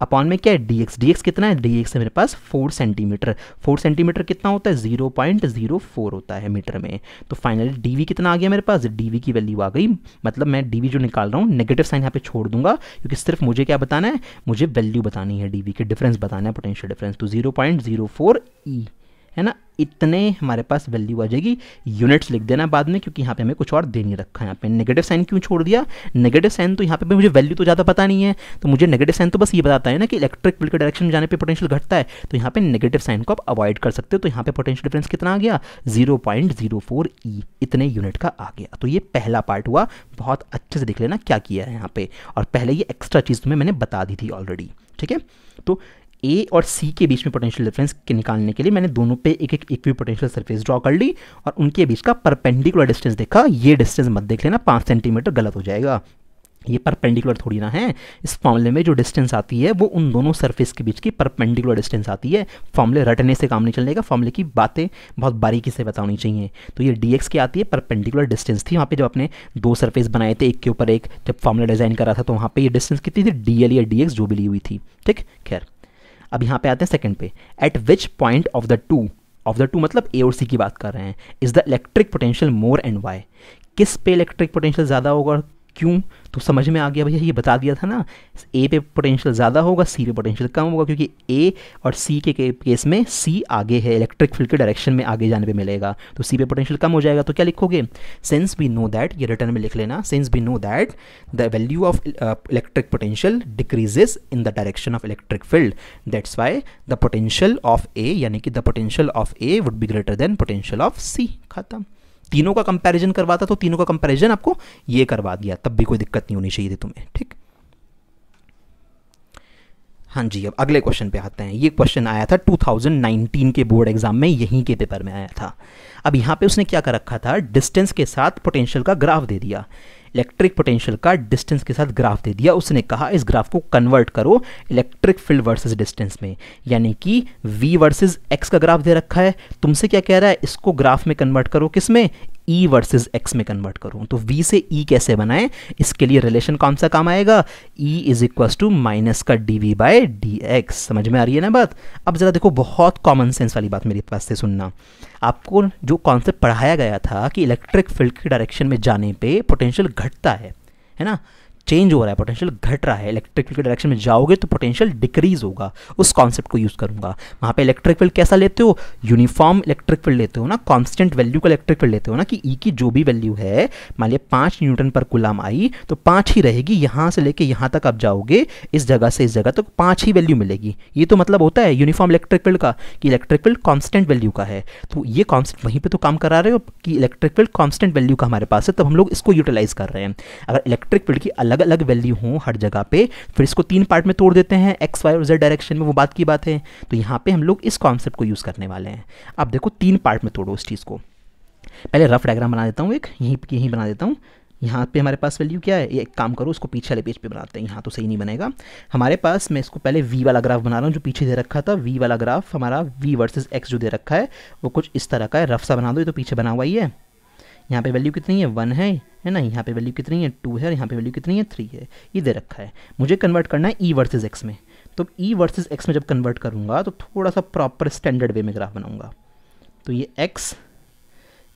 अपॉन में क्या है, डी एक्स कितना है, डी एक्स है मेरे पास 4 सेंटीमीटर। 4 सेंटीमीटर कितना होता है, 0.04 होता है मीटर में। तो फाइनली डीवी कितना आ गया मेरे पास, डीवी की वैल्यू आ गई, मतलब मैं डीवी जो निकाल रहा हूँ नेगेटिव साइन यहाँ पे छोड़ दूंगा, क्योंकि सिर्फ मुझे क्या बताना है, मुझे वैल्यू बतानी है, डीवी के डिफरेंस बताना है, पोटेंशियल डिफरेंस। तो 0.04 ई है ना, इतने हमारे पास वैल्यू आ जाएगी। यूनिट्स लिख देना बाद में, क्योंकि यहाँ पे हमें कुछ और दे नहीं रखा है। यहाँ पे नेगेटिव साइन क्यों छोड़ दिया, नेगेटिव साइन तो यहाँ पे मुझे वैल्यू तो ज़्यादा पता नहीं है, तो मुझे नेगेटिव साइन तो बस ये बताता है ना कि इलेक्ट्रिक फील्ड के डायरेक्शन में जाने पे पोटेंशियल घटता है, तो यहाँ पे नेगेटिव साइन को आप अवॉइड कर सकते हो। तो यहाँ पे पोटेंशियल डिफरेंस कितना आ गया, 0.04 ई, इतने यूनिट का आ गया। तो ये पहला पार्ट हुआ, बहुत अच्छे से देख लेना क्या किया है यहाँ पे, और पहले ये एक्स्ट्रा चीज़ तुम्हें मैंने बता दी थी ऑलरेडी, ठीक है। तो ए और सी के बीच में पोटेंशियल डिफरेंस के निकालने के लिए मैंने दोनों पे एक एक इक्वी पोटेंशियल सरफेस ड्रॉ कर ली, और उनके बीच का परपेंडिकुलर डिस्टेंस देखा। ये डिस्टेंस मत देख लेना, 5 सेंटीमीटर गलत हो जाएगा, ये परपेंडिकुलर थोड़ी ना है। इस फॉर्मूले में जो डिस्टेंस आती है वो उन दोनों सरफेस के बीच की परपेंडिकुलर डिस्टेंस आती है। फॉर्मूले रटने से काम नहीं चलेगा, फॉर्मूले की बातें बहुत बारीकी से बतानी चाहिए। तो ये डी एक्स की आती है, परपेंडिकुलर डिस्टेंस थी वहाँ पे जब आपने दो सरफेस बनाए थे एक के ऊपर एक, जब फॉर्मूला डिजाइन करा था, तो वहाँ पे ये डिस्टेंस कितनी थी, डी एल या डी एक्स जो भी ली हुई थी, ठीक। खैर अब यहाँ पे आते हैं सेकंड पे, at which point of the two मतलब ए और सी की बात कर रहे हैं, is the electric potential more and Y, किस पे इलेक्ट्रिक पोटेंशियल ज़्यादा होगा, क्यों, तो समझ में आ गया भैया, ये बता दिया था ना। ए पे पोटेंशियल ज़्यादा होगा, सी पे पोटेंशियल कम होगा, क्योंकि ए और सी के केस में सी आगे है, इलेक्ट्रिक फील्ड के डायरेक्शन में आगे जाने पे मिलेगा, तो सी पे पोटेंशियल कम हो जाएगा। तो क्या लिखोगे, सिंस वी नो दैट, ये रिटर्न में लिख लेना, since we know that the value of electric potential decreases in the direction of electric field, that's why the potential of A, यानी कि the potential of A would be greater than potential of C. खत्म। तीनों का कंपैरिजन करवाता तो तीनों का कंपैरिजन आपको ये करवा दिया, तब भी कोई दिक्कत नहीं होनी चाहिए थी तुम्हें, ठीक। हाँ जी, अब अगले क्वेश्चन पे आते हैं। ये क्वेश्चन आया था 2019 के बोर्ड एग्जाम में, यहीं के पेपर में आया था। अब यहाँ पे उसने क्या कर रखा था, डिस्टेंस के साथ पोटेंशियल का ग्राफ दे दिया, इलेक्ट्रिक पोटेंशियल का डिस्टेंस के साथ ग्राफ दे दिया। उसने कहा इस ग्राफ को कन्वर्ट करो इलेक्ट्रिक फील्ड वर्सेस डिस्टेंस में, यानी कि v वर्सेस x का ग्राफ दे रखा है, तुमसे क्या कह रहा है, इसको ग्राफ में कन्वर्ट करो, किस में, e वर्सेस x में कन्वर्ट करूँ। तो v से e कैसे बनाएं, इसके लिए रिलेशन कौन सा काम आएगा, e is equals to minus का dv बाय dx। समझ में आ रही है ना बात। अब जरा देखो, बहुत कॉमन सेंस वाली बात मेरे पास से सुनना। आपको जो कॉन्सेप्ट पढ़ाया गया था कि इलेक्ट्रिक फील्ड की डायरेक्शन में जाने पे पोटेंशियल घटता है ना, चेंज हो रहा है, पोटेंशियल घट रहा है, इलेक्ट्रिक फील्ड के डायरेक्शन में जाओगे तो पोटेंशियल डिक्रीज होगा, उस कॉन्सेप्ट को यूज करूंगा। वहाँ पे इलेक्ट्रिक फील्ड कैसा लेते हो, यूनिफॉर्म इलेक्ट्रिक फील्ड लेते हो ना, कांस्टेंट वैल्यू का इलेक्ट्रिक फील्ड लेते हो ना, कि ई की जो भी वैल्यू है, मान लिया 5 न्यूटन पर कूलम आई तो 5 ही रहेगी, यहाँ से लेके यहाँ तक आप जाओगे, इस जगह से इस जगह तक 5 ही वैल्यू मिलेगी। ये तो मतलब होता है यूनिफॉर्म इलेक्ट्रिक फील्ड का, कि इलेक्ट्रिक फील्ड कॉन्स्टेंट वैल्यू का है। तो ये कॉन्सेप्ट वहीं पर तो काम करा रहे हो कि इलेक्ट्रिक फील्ड कॉन्स्टेंट वैल्यू का हमारे पास है, तब हम लोग इसको यूटिलाइज कर रहे हैं। अगर इलेक्ट्रिक फील्ड की अलग अलग वैल्यू हो हर जगह पे, फिर इसको 3 पार्ट में तोड़ देते हैं, एक्स वाई और जेड डायरेक्शन में, वो बात की बात है। तो यहाँ पे हम लोग इस कॉन्सेप्ट को यूज करने वाले हैं। अब देखो 3 पार्ट में तोड़ो इस चीज को। पहले रफ डायग्राम बना देता हूँ, एक यहीं बना देता हूँ, यहाँ पे हमारे पास वैल्यू क्या है, ये एक काम करो उसको पीछे वाले पेज पे बनाते हैं, यहाँ तो सही नहीं बनेगा हमारे पास। मैं इसको पहले v वाला ग्राफ बना रहा हूँ जो पीछे दे रखा था। v वाला ग्राफ हमारा v वर्सेस x जो दे रखा है वो कुछ इस तरह का है, रफ सा बना दो, ये तो पीछे बना हुआ ही है। यहाँ पे वैल्यू कितनी है 1 है ना, यहाँ पे वैल्यू कितनी है 2 है, और यहाँ पे वैल्यू कितनी है 3 है, ये दे रखा है। मुझे कन्वर्ट करना है e वर्सेस x में, तो e वर्सेस x में जब कन्वर्ट करूँगा तो थोड़ा सा प्रॉपर स्टैंडर्ड वे में ग्राफ बनाऊँगा। तो ये x,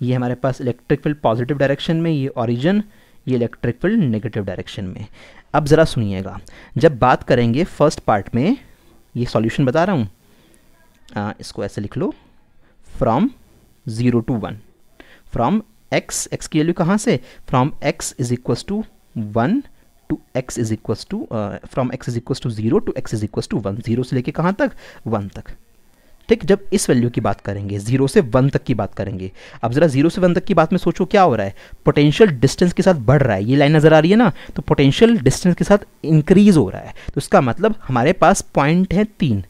ये हमारे पास इलेक्ट्रिक फील्ड पॉजिटिव डायरेक्शन में, ये ऑरिजिन, ये इलेक्ट्रिक फील्ड नेगेटिव डायरेक्शन में। अब ज़रा सुनिएगा, जब बात करेंगे फर्स्ट पार्ट में, ये सॉल्यूशन बता रहा हूँ, इसको ऐसे लिख लो, फ्रॉम 0 to 1, फ्रॉम x की वैल्यू कहाँ से, from x is equals to 1 to x is equals to, from x is equals to 0 to x is equals to 1, 0 से लेके कहाँ तक 1 तक। ठीक, जब इस वैल्यू की बात करेंगे 0 से 1 तक की बात करेंगे, अब जरा 0 से 1 तक की बात में सोचो क्या हो रहा है, पोटेंशियल डिस्टेंस के साथ बढ़ रहा है, ये लाइन नज़र आ रही है ना, तो पोटेंशियल डिस्टेंस के साथ इंक्रीज हो रहा है। तो इसका मतलब हमारे पास पॉइंट है 3,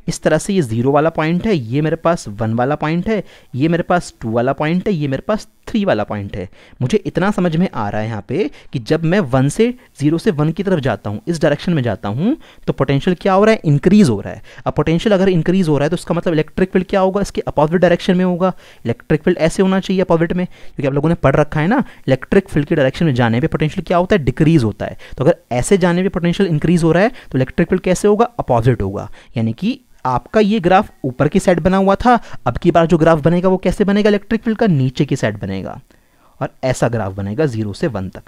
इस तरह से ये 0 वाला पॉइंट है, ये मेरे पास 1 वाला पॉइंट है, ये मेरे पास 2 वाला पॉइंट है, ये मेरे पास 3 वाला पॉइंट है। मुझे इतना समझ में आ रहा है यहाँ पे कि जब मैं 0 से 1 की तरफ जाता हूँ, इस डायरेक्शन में जाता हूँ, तो पोटेंशियल क्या हो रहा है, इंक्रीज हो रहा है। अब पोटेंशियल अगर इंक्रीज हो रहा है तो इसका मतलब इलेक्ट्रिक फील्ड क्या होगा, इसके अपोजिट डायरेक्शन में होगा। इलेक्ट्रिक फील्ड ऐसे होना चाहिए अपोजिट में, क्योंकि आप लोगों ने पढ़ रखा है ना, इलेक्ट्रिक फील्ड के डायरेक्शन में जाने पर पोटेंशियल क्या होता है, डिक्रीज होता है। तो अगर ऐसे जाने पर पोटेंशियल इंक्रीज हो रहा है तो इलेक्ट्रिक फील्ड कैसे होगा, अपोजिट होगा। यानी कि आपका ये ग्राफ ऊपर की साइड बना हुआ था, अब की बार जो ग्राफ बनेगा वो कैसे बनेगा, इलेक्ट्रिक फील्ड का नीचे की साइड बनेगा, और ऐसा ग्राफ बनेगा 0 से 1 तक।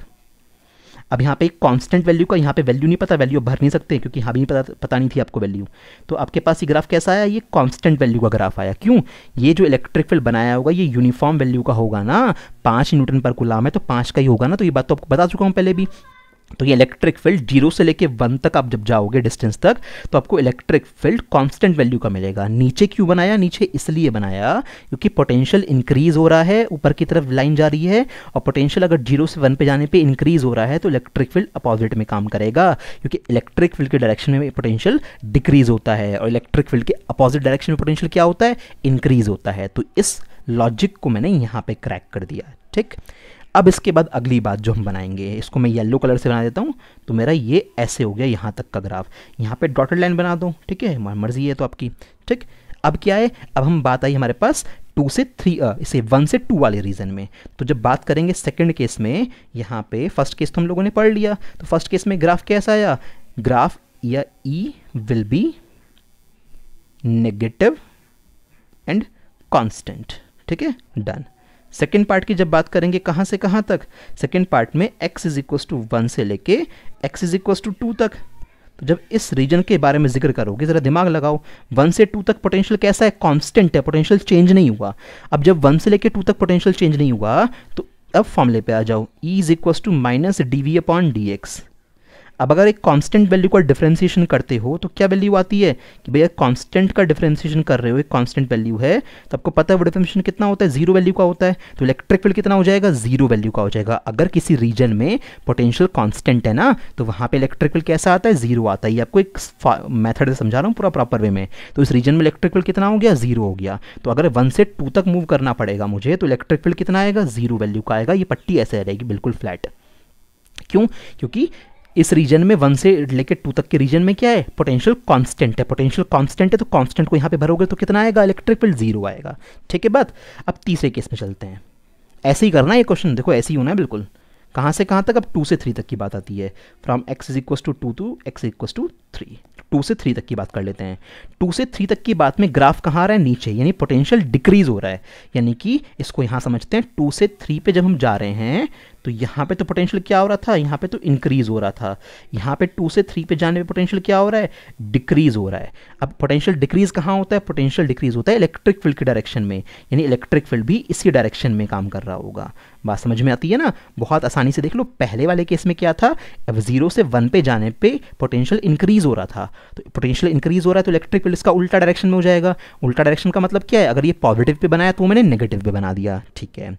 अब यहाँ पे एक कांस्टेंट वैल्यू का, यहाँ पे वैल्यू नहीं पता, वैल्यू भर नहीं सकते क्योंकि यहाँ भी पता नहीं थी आपको वैल्यू, तो आपके पास ये ग्राफ कैसा आया, ये कांस्टेंट वैल्यू का ग्राफ आया। क्यों, ये जो इलेक्ट्रिक फील्ड बनाया होगा ये यूनिफॉर्म वैल्यू का होगा ना, 5 न्यूटन पर कूलम है तो 5 का ही होगा ना, तो ये बात तो आपको बता चुका हूँ पहले भी। तो ये इलेक्ट्रिक फील्ड 0 से लेके 1 तक आप जब जाओगे डिस्टेंस तक, तो आपको इलेक्ट्रिक फील्ड कांस्टेंट वैल्यू का मिलेगा। नीचे क्यों बनाया, नीचे इसलिए बनाया क्योंकि पोटेंशियल इंक्रीज हो रहा है, ऊपर की तरफ लाइन जा रही है, और पोटेंशियल अगर 0 से 1 पे जाने पे इंक्रीज हो रहा है तो इलेक्ट्रिक फील्ड अपोजिट में काम करेगा, क्योंकि इलेक्ट्रिक फील्ड के डायरेक्शन में पोटेंशियल डिक्रीज होता है और इलेक्ट्रिक फील्ड के अपोजिट डायरेक्शन में पोटेंशियल क्या होता है, इंक्रीज होता है। तो इस लॉजिक को मैंने यहाँ पे क्रैक कर दिया। ठीक, अब इसके बाद अगली बात जो हम बनाएंगे, इसको मैं येलो कलर से बना देता हूँ, तो मेरा ये ऐसे हो गया यहाँ तक का ग्राफ। यहाँ पे डॉटेड लाइन बना दो, ठीक है, मर्जी है तो आपकी। ठीक, अब क्या है, अब हम बात आई हमारे पास 2 से 3 इसे 1 से 2 वाले रीजन में। तो जब बात करेंगे सेकंड केस में, यहाँ पे फर्स्ट केस तो हम लोगों ने पढ़ लिया, तो फर्स्ट केस में ग्राफ कैसा आया, ग्राफ या E will be negative and constant. ठीक है, डन। सेकेंड पार्ट की जब बात करेंगे कहाँ से कहाँ तक, सेकेंड पार्ट में x इज इक्वल्स टू 1 से लेके x इज इक्वल्स टू 2 तक। तो जब इस रीजन के बारे में जिक्र करोगे ज़रा दिमाग लगाओ, 1 से 2 तक पोटेंशियल कैसा है, कांस्टेंट है, पोटेंशियल चेंज नहीं हुआ। अब जब 1 से लेके 2 तक पोटेंशियल चेंज नहीं हुआ तो अब फॉर्मूले पे आ जाओ, E is equals to minus dv upon dx। अब अगर एक कांस्टेंट वैल्यू का डिफरेंशिएशन करते हो तो क्या वैल्यू आती है कि भैया कांस्टेंट का डिफरेंशिएशन कर रहे हो, एक कांस्टेंट वैल्यू है, तो आपको पता है वो डिफरेंशिएशन कितना होता है, 0 वैल्यू का होता है। तो इलेक्ट्रिक फील्ड कितना हो जाएगा, 0 वैल्यू का हो जाएगा। अगर किसी रीजन में पोटेंशियल कांस्टेंट है ना, तो वहाँ पे इलेक्ट्रिक फील्ड कैसा आता है, 0 आता है। ये आपको एक मेथड से समझा रहा हूँ पूरा प्रॉपर वे में। तो इस रीजन में इलेक्ट्रिक फील्ड कितना हो गया, 0 हो गया। तो अगर 1 से 2 तक मूव करना पड़ेगा मुझे, तो इलेक्ट्रिक फील्ड कितना आएगा, 0 वैल्यू का आएगा। ये पट्टी ऐसे रहेगी बिल्कुल फ्लैट। क्यों, क्योंकि इस रीजन में 1 से लेकर 2 तक के रीजन में क्या है, पोटेंशियल कांस्टेंट है। पोटेंशियल कांस्टेंट है तो कांस्टेंट को यहाँ पे भरोगे तो कितना आएगा, इलेक्ट्रिक फील्ड 0 आएगा। ठीक है बात। अब तीसरे केस में चलते हैं, ऐसे ही करना है ये क्वेश्चन, देखो ऐसे ही होना है बिल्कुल। कहाँ से कहाँ तक, अब 2 से 3 तक की बात आती है, from x is equals to 2 to x equals to 3। 2 से 3 तक की बात कर लेते हैं। 2 से 3 तक की बात में ग्राफ कहाँ आ रहा है, नीचे, यानी पोटेंशियल डिक्रीज हो रहा है। यानी कि इसको यहाँ समझते हैं, 2 से 3 पे जब हम जा रहे हैं तो यहाँ पे तो पोटेंशियल क्या हो रहा था, यहाँ पे तो इंक्रीज हो रहा था। यहाँ पे 2 से 3 पे जाने पे पोटेंशियल क्या हो रहा है, डिक्रीज हो रहा है। अब पोटेंशियल डिक्रीज कहाँ होता है, पोटेंशियल डिक्रीज होता है इलेक्ट्रिक फील्ड के डायरेक्शन में, यानी इलेक्ट्रिक फील्ड भी इसी डायरेक्शन में काम कर रहा होगा। बात समझ में आती है ना, बहुत आसानी से देख लो। पहले वाले केस में क्या था, अब 0 से 1 पे जाने पे पोटेंशियल इंक्रीज हो रहा था, तो पोटेंशियल इंक्रीज हो रहा है तो इलेक्ट्रिक फील्ड इसका उल्टा डायरेक्शन में हो जाएगा। उल्टा डायरेक्शन का मतलब क्या है, अगर ये पॉजिटिव पे बनाया तो मैंने नेगेटिव पे बना दिया। ठीक है,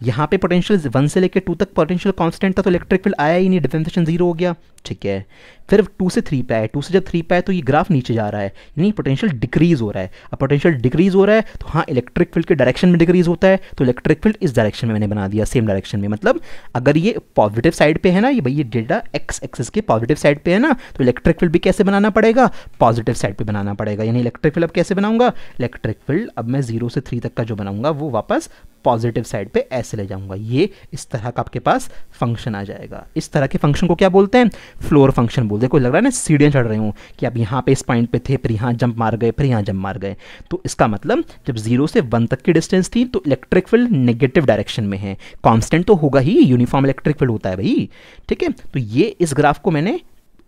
यहाँ पे पोटेंशियल 1 से लेकर 2 तक पोटेंशियल कांस्टेंट था, तो इलेक्ट्रिक फील्ड आया ही नहीं, डिफरेंशिएशन 0 हो गया, ठीक है। फिर 2 से 3 पे आए, 2 से जब 3 पे आए तो ये ग्राफ नीचे जा रहा है, यानी पोटेंशियल डिक्रीज हो रहा है। अब पोटेंशियल डिक्रीज हो रहा है तो हाँ इलेक्ट्रिक फील्ड के डायरेक्शन में डिक्रीज होता है, तो इलेक्ट्रिक फील्ड इस डायरेक्शन में मैंने बना दिया, सेम डायरेक्शन में। मतलब अगर ये पॉजिटिव साइड पे है ना, ये भाई ये डेल्टा एक्स एक्सिस के पॉजिटिव साइड पे है ना, तो इलेक्ट्रिक फील्ड भी कैसे बनाना पड़ेगा, पॉजिटिव साइड पे बनाना पड़ेगा। यानी इलेक्ट्रिक फील्ड अब कैसे बनाऊंगा, इलेक्ट्रिक फील्ड अब मैं 0 से 3 तक का जो बनाऊंगा वो वापस पॉजिटिव साइड पे ऐसे ले जाऊंगा। ये इस तरह का आपके पास फंक्शन आ जाएगा। इस तरह के फंक्शन को क्या बोलते हैं, फ्लोर फंक्शन बोलते हैं। कोई लग रहा है ना सीढ़ियाँ चढ़ रहे हूँ कि आप यहाँ पे इस पॉइंट पे थे, फिर यहाँ जंप मार गए, फिर यहाँ जंप मार गए, तो इसका मतलब जब 0 से 1 तक की डिस्टेंस थी तो इलेक्ट्रिक फील्ड नेगेटिव डायरेक्शन में है। कांस्टेंट तो होगा ही, यूनिफॉर्म इलेक्ट्रिक फील्ड होता है भाई, ठीक है। तो ये इस ग्राफ को मैंने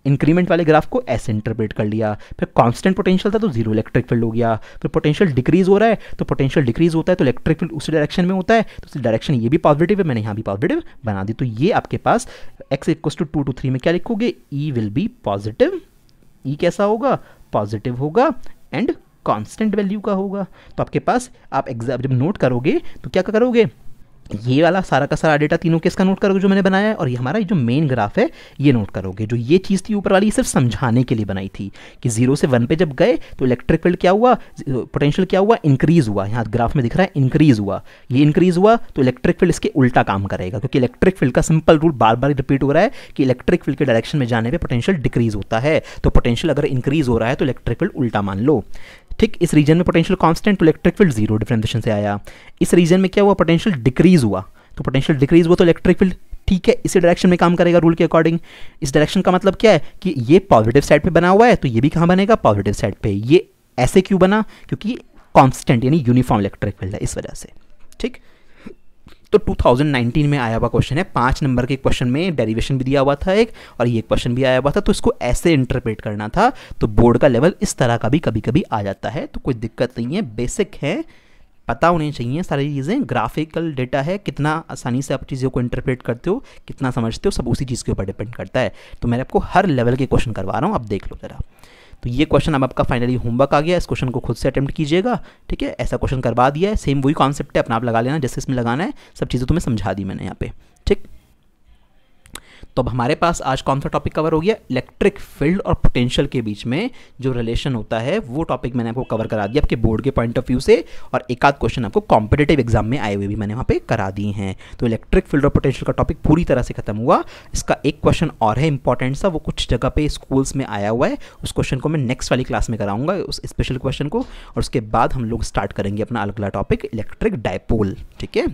इंक्रीमेंट वाले ग्राफ को ऐसे इंटरप्रेट कर लिया। फिर कांस्टेंट पोटेंशियल था तो 0 इलेक्ट्रिक फील्ड हो गया। फिर पोटेंशियल डिक्रीज हो रहा है तो पोटेंशियल डिक्रीज होता है तो इलेक्ट्रिक फील्ड उसी डायरेक्शन में होता है, तो उसी डायरेक्शन ये भी पॉजिटिव है, मैंने यहाँ भी पॉजिटिव बना दी। तो ये आपके पास x = 2 to 3 में क्या लिखोगे, E will be positive. E कैसा होगा, पॉजिटिव होगा एंड कांस्टेंट वैल्यू का होगा। तो आपके पास आप एग्जाम जब नोट करोगे तो क्या करोगे, ये वाला सारा का सारा डेटा तीनों केस का नोट करोगे जो मैंने बनाया है, और ये हमारा जो मेन ग्राफ है ये नोट करोगे। जो ये चीज़ थी ऊपर वाली सिर्फ समझाने के लिए बनाई थी कि 0 से 1 पे जब गए तो इलेक्ट्रिक फील्ड क्या हुआ, पोटेंशियल क्या हुआ, इंक्रीज हुआ। यहाँ ग्राफ में दिख रहा है इंक्रीज हुआ, ये इंक्रीज हुआ तो इलेक्ट्रिक फील्ड इसके उल्टा काम करेगा, क्योंकि इलेक्ट्रिक फील्ड का सिंपल रूल बार बार रिपीट हो रहा है कि इलेक्ट्रिक फील्ड के डायरेक्शन में जाने पर पोटेंशियल डिक्रीज होता है। तो पोटेंशियल अगर इंक्रीज हो रहा है तो इलेक्ट्रिक फील्ड उल्टा मान लो, ठीक। इस रीजन में पोटेंशियल कांस्टेंट तो इलेक्ट्रिक फील्ड 0 डिफरेंशिएशन से आया। इस रीजन में क्या हुआ, पोटेंशियल डिक्रीज हुआ, तो पोटेंशियल डिक्रीज हुआ तो इलेक्ट्रिक फील्ड ठीक है इसी डायरेक्शन में काम करेगा रूल के अकॉर्डिंग। इस डायरेक्शन का मतलब क्या है कि ये पॉजिटिव साइड पे बना हुआ है तो ये भी कहाँ बनेगा, पॉजिटिव साइड पे। ये ऐसे क्यों बना, क्योंकि कांस्टेंट यानी यूनिफॉर्म इलेक्ट्रिक फील्ड है, इस वजह से, ठीक। तो 2019 में आया हुआ क्वेश्चन है, 5 नंबर के क्वेश्चन में डेरिवेशन भी दिया हुआ था एक, और ये क्वेश्चन भी आया हुआ था, तो इसको ऐसे इंटरप्रेट करना था। तो बोर्ड का लेवल इस तरह का भी कभी कभी आ जाता है, तो कोई दिक्कत नहीं है, बेसिक है, पता होनी चाहिए सारी चीज़ें। ग्राफिकल डेटा है, कितना आसानी से आप चीज़ों को इंटरप्रेट करते हो, कितना समझते हो, सब उसी चीज़ के ऊपर डिपेंड करता है। तो मैं आपको हर लेवल के क्वेश्चन करवा रहा हूँ, आप देख लो ज़रा। तो ये क्वेश्चन अब आपका फाइनली होमवर्क आ गया, इस क्वेश्चन को खुद से अटेम्प्ट कीजिएगा, ठीक है। ऐसा क्वेश्चन करवा दिया है, सेम वही कॉन्सेप्ट है, अपना आप लगा लेना जैसे इसमें लगाना है, सब चीज़ें तुम्हें समझा दी मैंने यहाँ पे, ठीक। तो अब हमारे पास आज कौन सा टॉपिक कवर हो गया, इलेक्ट्रिक फील्ड और पोटेंशियल के बीच में जो रिलेशन होता है वो टॉपिक मैंने आपको कवर करा दिया आपके बोर्ड के पॉइंट ऑफ व्यू से, और एक आध क्वेश्चन आपको कॉम्पिटिटिव एग्जाम में आए हुए भी मैंने वहाँ पे करा दिए हैं। तो इलेक्ट्रिक फील्ड और पोटेंशियल का टॉपिक पूरी तरह से खत्म हुआ। इसका एक क्वेश्चन और है इंपॉर्टेंट सा, वो कुछ जगह पे स्कूल्स में आया हुआ है, उस क्वेश्चन को मैं नेक्स्ट वाली क्लास में कराऊंगा, उस स्पेशल क्वेश्चन को, और उसके बाद हम लोग स्टार्ट करेंगे अपना अगला टॉपिक इलेक्ट्रिक डायपोल, ठीक है।